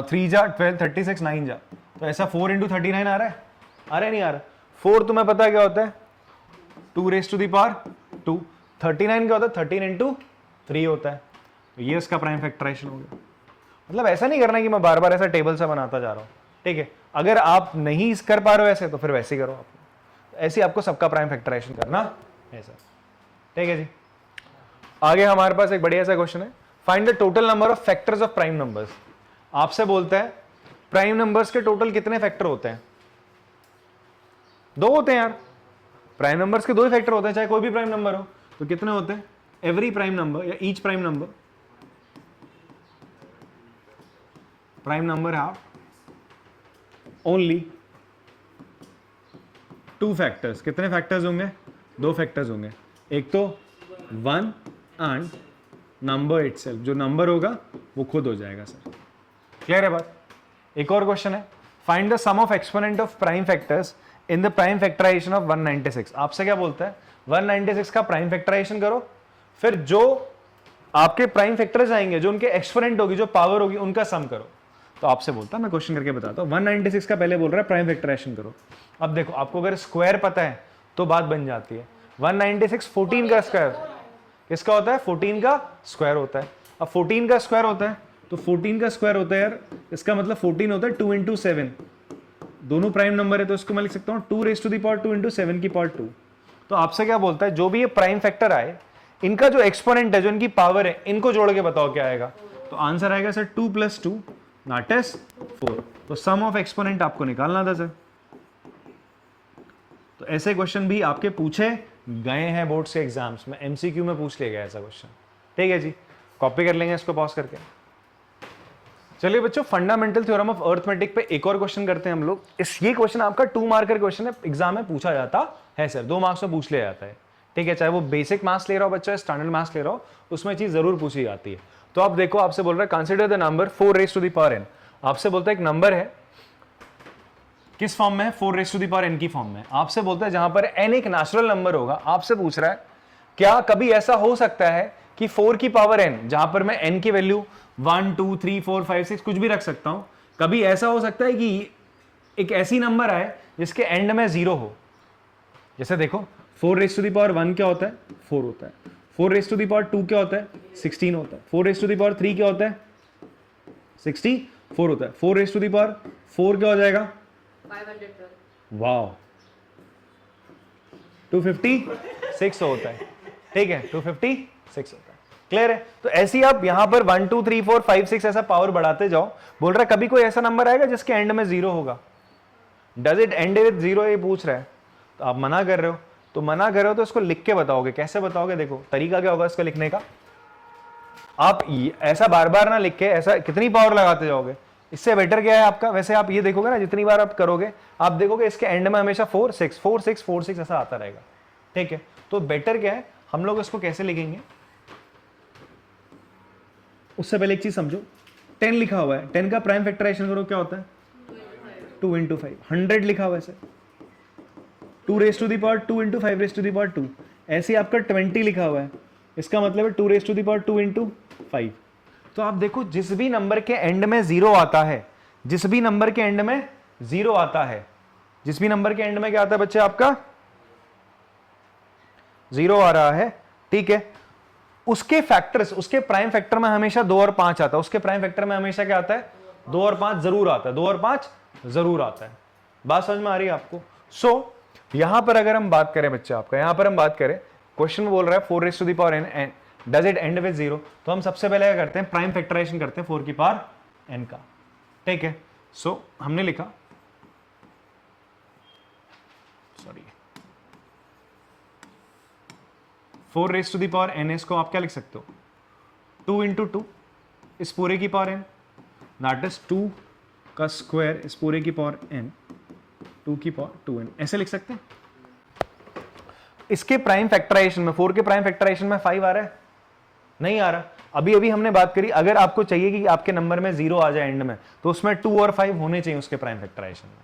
3 जा 12, 36 9 जा, तो ऐसा 4 इंटू 39 आ रहा है, अरे नहीं आ रहा। 4 तुम्हें पता है क्या होता है, 2 रेज टू दी पावर 2, 39 क्या होता है, 13 इंटू 3 होता है, तो ये उसका प्राइम फैक्टराइजेशन हो गया। मतलब ऐसा नहीं करना कि मैं बार बार ऐसा टेबल सा बनाता जा रहा हूँ, ठीक है। अगर आप नहीं कर पा रहे हो ऐसे, तो फिर वैसे ही करो आप, ऐसे आपको सबका प्राइम फैक्टराइजेशन करना है सर, ठीक है जी। आगे हमारे पास एक बढ़िया सा क्वेश्चन है, find the total number of factors of prime numbers. आपसे बोलता है प्राइम नंबर्स के टोटल कितने फैक्टर होते हैं, 2 होते हैं यार, प्राइम नंबर्स के 2 ही फैक्टर होते हैं, चाहे कोई भी प्राइम नंबर हो, तो कितने होते हैं, एवरी प्राइम नंबर या each prime number have only 2 factors. कितने फैक्टर्स होंगे, 2 फैक्टर्स होंगे, एक तो 1 एंड नंबर इटसेल्फ, जो नंबर होगा वो खुद हो जाएगा सर, क्लियर है बात। एक और क्वेश्चन है, find the sum of exponent of prime factors in the prime factorization of 196। आपसे क्या बोलता है, 196 का प्राइम फैक्टराइजेशन करो, फिर जो आपके प्राइम फैक्टर्स आएंगे, जो उनके एक्सपोनेंट होगी, जो पावर होगी, उनका सम करो। तो आपसे बोलता है, मैं क्वेश्चन करके बताता हूँ, 196 का पहले बोल रहा है प्राइम फैक्टराइजेशन करो। अब देखो आपको अगर स्क्वायर पता है तो बात बन जाती है। 196 14 का स्क्वायर किसका होता है, 14 का स्क्वायर होता है। अब 14 का स्क्वायर होता है, तो 14 का स्क्वायर होता है यार, इसका मतलब 14 होता है 2 इंटू 7, दोनों प्राइम नंबर है, तो इसको मैं लिख सकता हूँ 2 raise to the power 2 into 7 की पावर 2। तो आपसे क्या बोलता है, जो भी ये प्राइम फैक्टर आए, इनका जो एक्सपोनेंट है, जो इनकी पावर है, इनको जोड़ के बताओ क्या आएगा। तो आंसर आएगा सर 2 + 2 दैट इज 4। तो सम ऑफ एक्सपोनेंट आपको निकालना था सर। तो ऐसे क्वेश्चन भी आपके पूछे गए हैं बोर्ड्स के एग्जाम्स में, एमसीक्यू में पूछ लिया गया ऐसा क्वेश्चन, ठीक है जी। कॉपी कर लेंगे इसको पॉज करके। चलिए बच्चों, फंडामेंटल थ्योरम ऑफ अर्थमेटिक पे एक और क्वेश्चन करते हैं हम लोग। ये क्वेश्चन आपका 2 मार्कर क्वेश्चन है, एग्जाम में पूछा जाता है सर, 2 मार्क्स में पूछ लिया जाता है, ठीक है। चाहे वो बेसिक मार्क्स ले रहा हो बच्चा, स्टैंडर्ड मार्क्स ले रहा हो, उसमें चीज जरूर पूछी जाती है। तो आप देखो, आपसे बोल रहा है consider the number 4 raise to the power n। आपसे बोलता है एक नंबर है, किस फॉर्म में है, 4 raise to the power n की फॉर्म में। आपसे बोलता है जहां पर n एक नेचुरल नंबर होगा, आपसे पूछ रहा है क्या कभी ऐसा हो सकता है कि 4 की पावर n, जहां पर मैं n की वैल्यू 1 2 3 4 5 6 कुछ भी रख सकता हूं, कभी ऐसा हो सकता है कि एक ऐसी नंबर आए जिसके एंड में 0 हो। जैसे देखो 4 रेज टू द पावर 1 क्या होता है, 4 होता है। 4 रेज टू द पावर 2 क्या होता है, 16 होता है। 4 रेज टू द पावर 3 क्या होता है, 64 होता है। 4 रेज टू द पावर 4 क्या हो जाएगा, 512। वाओ, 256 होता है, ठीक है, 256 होता है, क्लियर है। तो ऐसे ही आप यहां पर 1 2 3 4 5 6 ऐसा पावर बढ़ाते जाओ। बोल रहा है कभी कोई ऐसा नंबर आएगा जिसके एंड में 0 होगा, डज इट एंड विद 0, ये पूछ रहा है। तो आप मना कर रहे हो, तो मना कर रहे हो तो इसको लिख के बताओगे। कैसे बताओगे, देखो तरीका क्या होगा इसका लिखने का। आप ऐसा बार बार ना लिख के ऐसा कितनी पावर लगाते जाओगे, इससे बेटर क्या है आपका। वैसे आप ये देखोगे ना, जितनी बार आप करोगे आप देखोगे इसके एंड में हमेशा 4 6 4 6 4 6 ऐसा आता रहेगा, ठीक है। तो बेटर क्या है, हम लोग इसको कैसे लिखेंगे, उससे पहले एक चीज समझो। 10 लिखा हुआ है, 10 का प्राइम फैक्टराइजेशन करो, क्या होता है 2 इंटू 5। 100 लिखा हुआ है sir, 2 raise to the power 2 into 5 raise to the power 2। ऐसे ही आपका 20 लिखा हुआ है, इसका मतलब है 2 raise to the power 2 into 5। तो आप देखो जिस भी नंबर के एंड में 0 आता है, जिस भी नंबर के एंड में 0 आता है, जिस भी नंबर के एंड में क्या आता है बच्चे आपका 0 आ रहा है, ठीक है। उसके फैक्टर्स, उसके प्राइम फैक्टर में हमेशा 2 और 5 आता है, उसके प्राइम फैक्टर में हमेशा क्या आता है, 2 और 5 जरूर आता है, 2 और 5 जरूर आता है। बात समझ में आ रही है आपको? सो यहां पर अगर हम बात करें बच्चे आपका, यहां पर हम बात करें, क्वेश्चन बोल रहा है 4 raised to the power n does it and with 0, तो हम सबसे पहले क्या करते हैं, प्राइम फैक्टराइजेशन करते हैं 4 की पावर n का, ठीक है। सो हमने लिखा, sorry 4 raised to the power n, इसको आप क्या लिख सकते हो, 2 into 2 इस पूरे की पावर n, दैट इज 2 का स्क्वायर इस पूरे की पावर n, 2 की पावर 2n, ऐसे लिख सकते हैं। इसके प्राइम फैक्टराइजेशन में, 4 के प्राइम फैक्टराइजेशन में 5 आ रहा है, नहीं आ रहा। अभी अभी हमने बात करी, अगर आपको चाहिए कि आपके नंबर में 0 आ जाए एंड में, तो उसमें 2 और 5 होने चाहिए उसके प्राइम फैक्टराइजेशन में।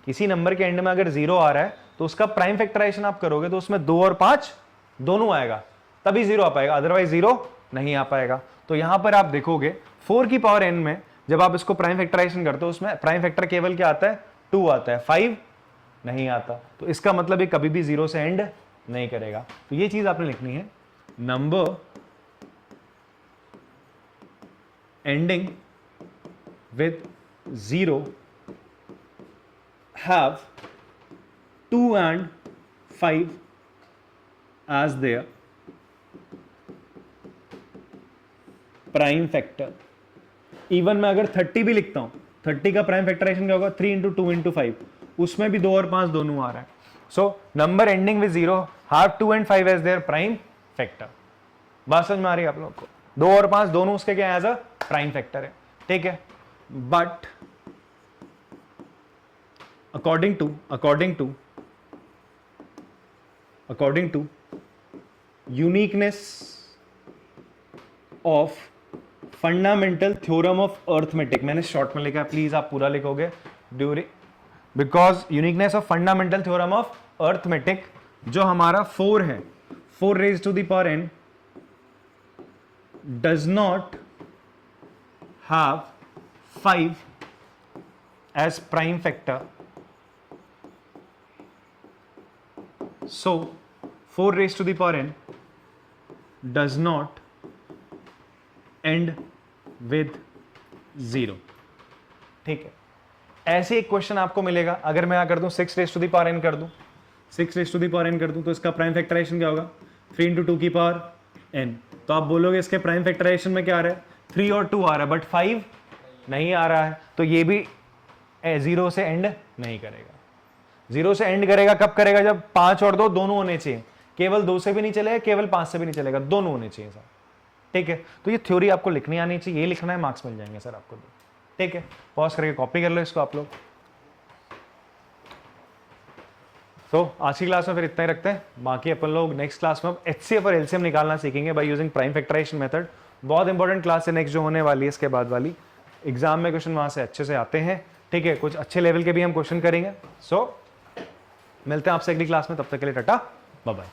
किसी नंबर के एंड में अगर 0 आ रहा है तो उसका प्राइम फैक्टराइजेशन आप करोगे तो उसमें 2 और 5 दोनों आएगा, तभी 0 आ पाएगा, अदरवाइज 0 नहीं आ पाएगा। तो यहां पर आप देखोगे 4 की पावर n में जब आप इसको प्राइम फैक्टराइजेशन करते हो, उसमें प्राइम फैक्टर केवल क्या आता है, 2 आता है, 5 नहीं आता। तो इसका मतलब ये कभी भी 0 से एंड नहीं करेगा। तो ये चीज आपने लिखनी है, number ending with 0 have 2 and 5 as their prime factor. Even मैं अगर 30 भी लिखता हूं, 30 का प्राइम फैक्टराइजेशन क्या होगा, 3 into 2 into 5, उसमें भी 2 और 5 दोनों आ रहा है। So number ending with 0 have 2 and 5 as their prime factor. बात समझ में आ रही है आप लोगों को? 2 और 5 दोनों उसके क्या एज अ प्राइम फैक्टर है, ठीक है। But according to uniqueness of fundamental theorem of arithmetic, मैंने शॉर्ट में लिखा है, प्लीज आप पूरा लिखोगे, because uniqueness of fundamental theorem of arithmetic, जो हमारा 4 है, 4 raised to the power n does not have 5 as prime factor. So 4 raised to the power n does not end with 0, ठीक है। ऐसे एक क्वेश्चन आपको मिलेगा, अगर मैं क्या कर दूं, 6 raised to the power n कर दूं, 6 raised to the power n कर दूं, तो इसका प्राइम फैक्टराइजेशन क्या होगा, 3 into 2 की पावर n। तो आप बोलोगे इसके प्राइम फैक्टराइजेशन में क्या आ रहा है, 3 और 2 आ रहा है, बट 5 नहीं आ रहा है, तो ये भी 0 से एंड नहीं करेगा। 0 से एंड करेगा कब करेगा, जब 5 और 2 दोनों होने चाहिए, केवल 2 से भी नहीं चलेगा, केवल 5 से भी नहीं चलेगा, दोनों होने चाहिए सर, ठीक है। तो ये थ्योरी आपको लिखनी आनी चाहिए, ये लिखना है, मार्क्स मिल जाएंगे सर आपको, ठीक है। पॉज करके कॉपी कर लो इसको आप लोग। तो आज की क्लास में फिर इतना ही रखते हैं, बाकी अपन लोग नेक्स्ट क्लास में HCF और LCM निकालना सीखेंगे by using prime factorization method. बहुत इंपॉर्टेंट क्लास है नेक्स्ट जो होने वाली है, इसके बाद वाली एग्जाम में क्वेश्चन वहां से अच्छे से आते हैं, ठीक है। कुछ अच्छे लेवल के भी हम क्वेश्चन करेंगे। सो मिलते हैं आपसे अगली क्लास में, तब तक के लिए टाटा बाय बाय।